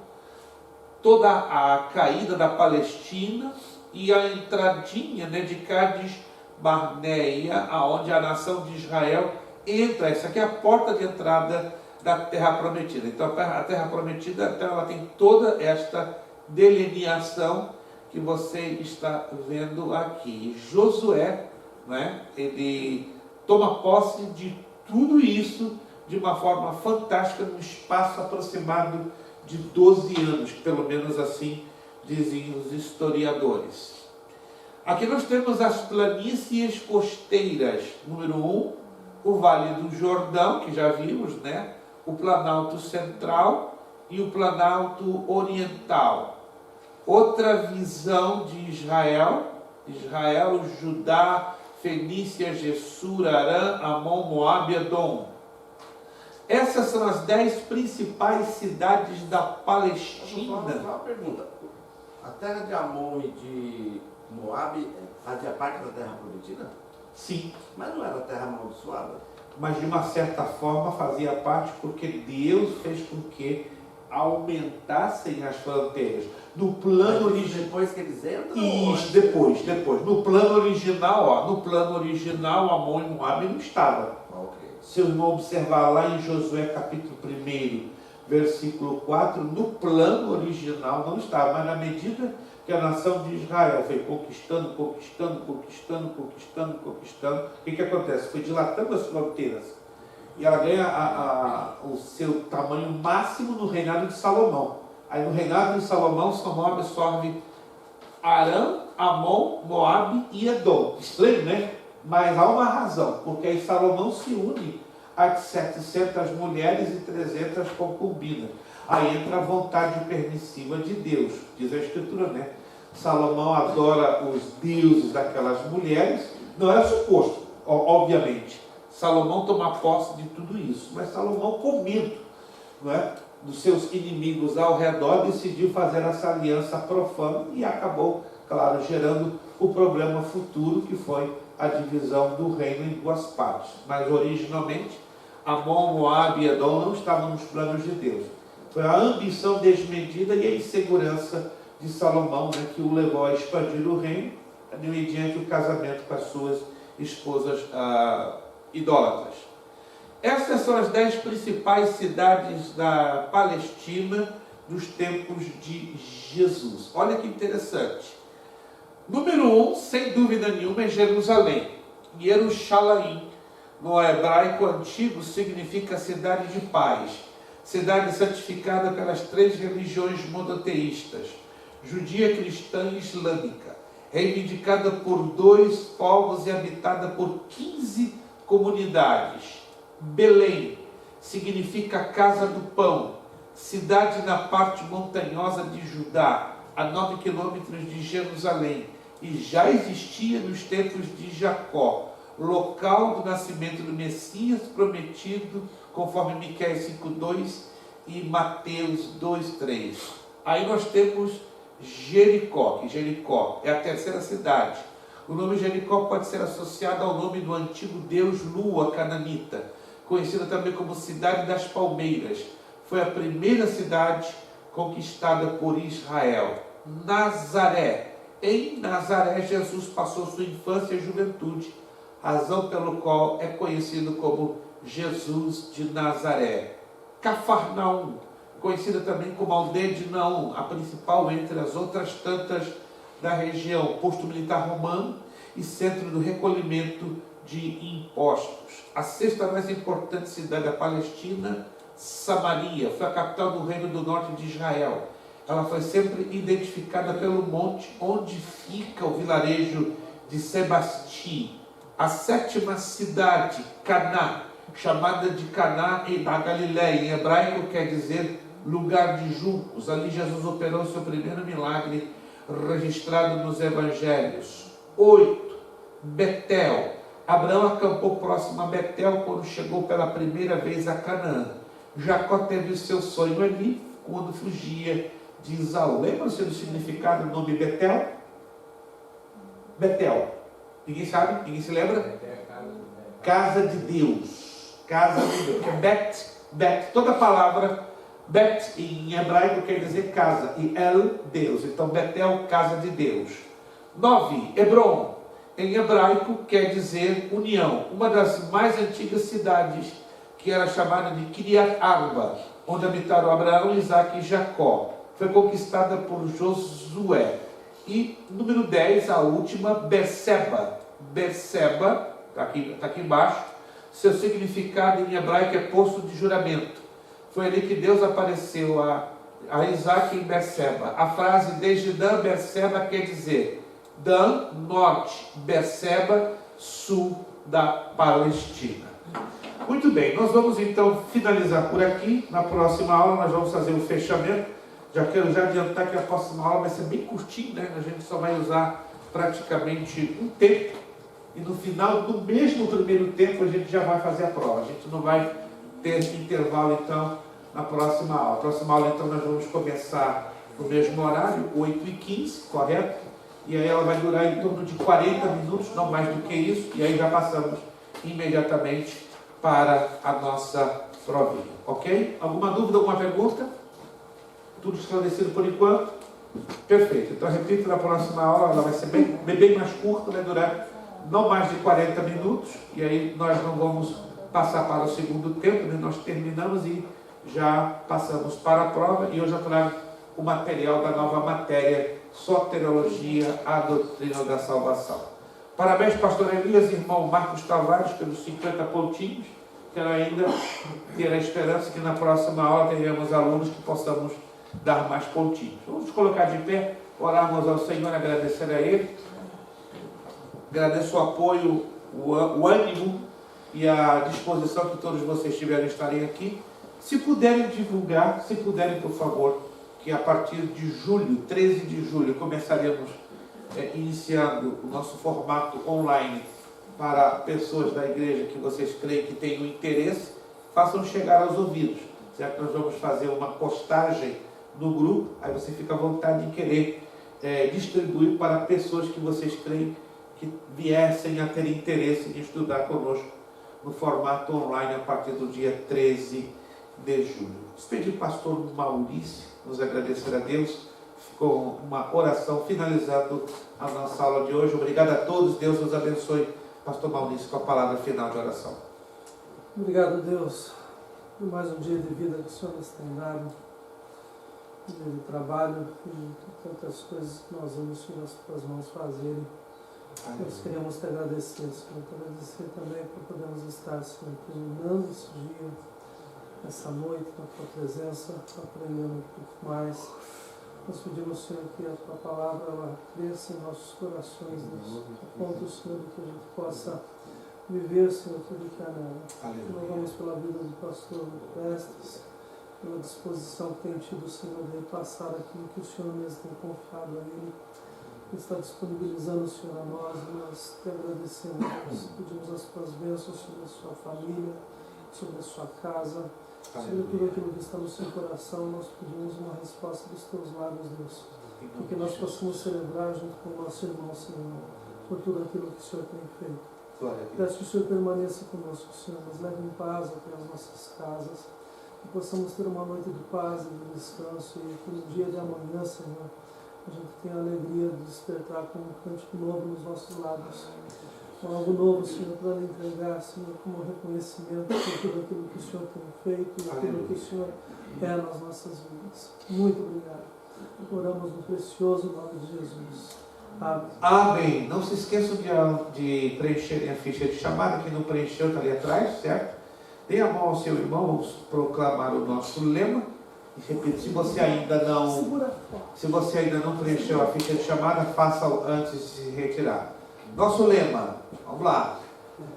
toda a caída da Palestina e a entradinha, né, de Cádiz Barneia, aonde a nação de Israel entra. Essa aqui é a porta de entrada da Terra Prometida. Então a Terra Prometida, então, ela tem toda esta delineação que você está vendo aqui. Josué, né, ele toma posse de tudo isso de uma forma fantástica, num espaço aproximado de 12 anos, pelo menos assim dizem os historiadores. Aqui nós temos as planícies costeiras. Número 1, o Vale do Jordão, que já vimos, né? O Planalto Central e o Planalto Oriental. Outra visão de Israel, Judá, Fenícia, Gessur, Arã, Amon, Moab e Edom. Essas são as 10 principais cidades da Palestina. Uma pergunta. A terra de Amon e de Moab fazia parte da terra prometida? Sim, Mas não era terra amaldiçoada? mas de uma certa forma fazia parte porque Deus fez com que aumentassem as fronteiras. No plano original. Depois que eles entram? Isso, depois. No plano original, Amon e Moab não estavam. Ok. Se o irmão observar lá em Josué capítulo 1, versículo 4, no plano original não estava, mas na medida que a nação de Israel foi conquistando, o que acontece? Foi dilatando as fronteiras. E ela ganha o seu tamanho máximo no reinado de Salomão. Aí no reinado de Salomão absorve Arã, Amon, Moab e Edom. Estranho, né? Mas há uma razão, porque aí Salomão se une a 700 mulheres e 300 concubinas. Aí entra a vontade permissiva de Deus, diz a Escritura, né? Salomão adora os deuses daquelas mulheres. Não era suposto, obviamente, Salomão tomar posse de tudo isso. Mas Salomão, com medo, não é, dos seus inimigos ao redor, decidiu fazer essa aliança profana e acabou, claro, gerando o problema futuro, que foi a divisão do reino em duas partes. Mas originalmente, Amon, Moabe e Edom não estavam nos planos de Deus. Foi a ambição desmedida e a insegurança de Salomão, né, que o levou a expandir o reino, mediante o casamento com as suas esposas idólatras. Essas são as 10 principais cidades da Palestina dos tempos de Jesus. Olha que interessante. Número 1, sem dúvida nenhuma, é Jerusalém. Yerushalayim, no hebraico antigo, significa cidade de paz. Cidade santificada pelas 3 religiões monoteístas, judia, cristã e islâmica, reivindicada por 2 povos e habitada por 15 comunidades. Belém significa casa do pão, cidade na parte montanhosa de Judá, a 9 quilômetros de Jerusalém, e já existia nos tempos de Jacó, local do nascimento do Messias prometido, conforme Miqueias 5:2 e Mateus 2:3. Aí nós temos Jericó, que Jericó é a 3ª cidade. O nome Jericó pode ser associado ao nome do antigo deus Lua cananita, conhecida também como Cidade das Palmeiras. Foi a primeira cidade conquistada por Israel. Nazaré. Em Nazaré, Jesus passou sua infância e juventude, razão pelo qual é conhecido como Jesus de Nazaré. Cafarnaum, conhecida também como Aldeia de Naum, a principal entre as outras tantas da região, posto militar romano e centro do recolhimento de impostos. A 6ª mais importante cidade da Palestina, Samaria, foi a capital do reino do norte de Israel. Ela foi sempre identificada pelo monte onde fica o vilarejo de Sebasti. A 7ª cidade, Caná, chamada de Caná da Galileia, em hebraico quer dizer lugar de juncos. Ali Jesus operou seu primeiro milagre registrado nos evangelhos. 8. Betel. Abraão acampou próximo a Betel quando chegou pela primeira vez a Canaã. Jacó teve o seu sonho ali quando fugia de Isaú. Lembra-se do significado do nome Betel? Betel. Ninguém sabe? Ninguém se lembra? Casa de Deus. Casa de Deus. É Bet. Toda palavra Bet em hebraico quer dizer casa. E El, Deus. Então Betel, casa de Deus. 9. Hebron. Em hebraico quer dizer união. Uma das mais antigas cidades, que era chamada de Kiriat Arba, onde habitaram Abraão, Isaac e Jacó. Foi conquistada por Josué. E número 10, a última, Berseba. Berseba, está aqui embaixo. Seu significado em hebraico é posto de juramento. Foi ali que Deus apareceu a Isaac em Berseba. A frase desde Dan, Berseba quer dizer Dan, norte, Berseba, sul da Palestina. Muito bem, nós vamos então finalizar por aqui. Na próxima aula nós vamos fazer o fechamento. Já quero adiantar que a próxima aula vai ser bem curtinha, né? A gente só vai usar praticamente um tempo. E no final do mesmo primeiro tempo a gente já vai fazer a prova. A gente não vai ter intervalo então na próxima aula. Na próxima aula então nós vamos começar no mesmo horário, 8h15, correto? E aí ela vai durar em torno de 40 minutos, não mais do que isso. E aí já passamos imediatamente para a nossa provinha, ok? Alguma dúvida, alguma pergunta? Tudo esclarecido por enquanto? Perfeito. Então, repito, na próxima aula ela vai ser bem mais curta, vai durar não mais de 40 minutos, e aí nós não vamos passar para o segundo tempo, né? Nós terminamos e já passamos para a prova, e eu já trago o material da nova matéria, Soteriologia, a doutrina da salvação. Parabéns, pastor Elias, irmão Marcos Tavares, pelos 50 pontinhos. Quero ainda ter a esperança que na próxima aula tenhamos alunos que possamos dar mais pontinhos. Vamos nos colocar de pé, orarmos ao Senhor, agradecer a Ele. Agradeço o apoio, o ânimo e a disposição que todos vocês tiveram em estarem aqui. Se puderem divulgar, se puderem, por favor, que a partir de julho, 13 de julho, começaremos iniciando o nosso formato online para pessoas da igreja que vocês creem que tenham interesse, façam chegar aos ouvidos. Certo? Nós vamos fazer uma postagem no grupo, aí você fica à vontade de querer distribuir para pessoas que vocês creem que viessem a ter interesse em estudar conosco no formato online a partir do dia 13 de julho. Pedir ao pastor Maurício nos agradecer a Deus com uma oração finalizando a nossa aula de hoje. Obrigado a todos, Deus os abençoe. Pastor Maurício, com a palavra final de oração. Obrigado, Deus, por mais um dia de vida que o Senhor nos tem dado, um dia de trabalho e tantas coisas que nós vamos em nossas mãos fazerem. Nós queremos te agradecer, Senhor, te agradecer também por podermos estar, Senhor, terminando esse dia, essa noite, na tua presença, aprendendo um pouco mais. Nós pedimos, Senhor, que a tua palavra ela cresça em nossos corações, Deus, a ponto, Senhor, que a gente possa viver, Senhor, tudo que há nela. Louvamos pela vida do pastor Prestes, pela disposição que tem tido, Senhor, de passar aquilo que o Senhor mesmo tem confiado a ele. Está disponibilizando, Senhor, a nós, nós te agradecemos, Deus. Pedimos as tuas bênçãos sobre a sua família, sobre a sua casa, sobre tudo aquilo que está no seu coração. Nós pedimos uma resposta dos teus lábios, Deus, para que nós possamos celebrar junto com o nosso irmão, Senhor, por tudo aquilo que o Senhor tem feito. Peço que o Senhor permaneça conosco, Senhor, nos leve em paz até as nossas casas, que possamos ter uma noite de paz e de descanso, e que no dia de amanhã, Senhor, a gente tenha a alegria de despertar com um cântico novo nos nossos lábios. Algo novo, Senhor, para lhe entregar, Senhor, como reconhecimento por tudo aquilo que o Senhor tem feito e aquilo que o Senhor é nas nossas vidas. Muito obrigado. Oramos no precioso nome de Jesus. Amém. Amém. Não se esqueçam de preencherem a ficha de chamada, que não preencheu, está ali atrás, certo? Dê a mão ao seu irmão, vamos proclamar o nosso lema. E repito, se você ainda não preencheu a ficha de chamada, faça antes de se retirar. Nosso lema, vamos lá.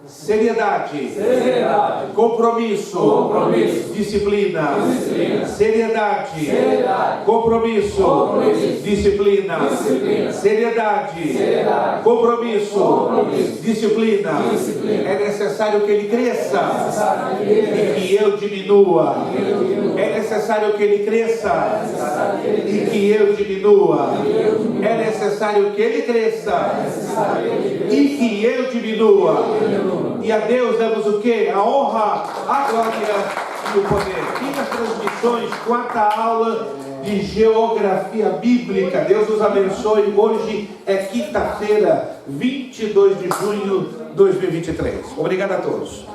Seriedade, compromisso, disciplina. Seriedade, compromisso, disciplina. Seriedade, compromisso, disciplina. É necessário que ele cresça e que eu diminua. É necessário que ele cresça e que eu diminua. É necessário que ele cresça e que eu diminua. E a Deus damos o quê? A honra, a glória e o poder. Aqui nas transmissões, 4ª aula de Geografia Bíblica. Deus nos abençoe. Hoje é quinta-feira, 22 de junho de 2023. Obrigado a todos.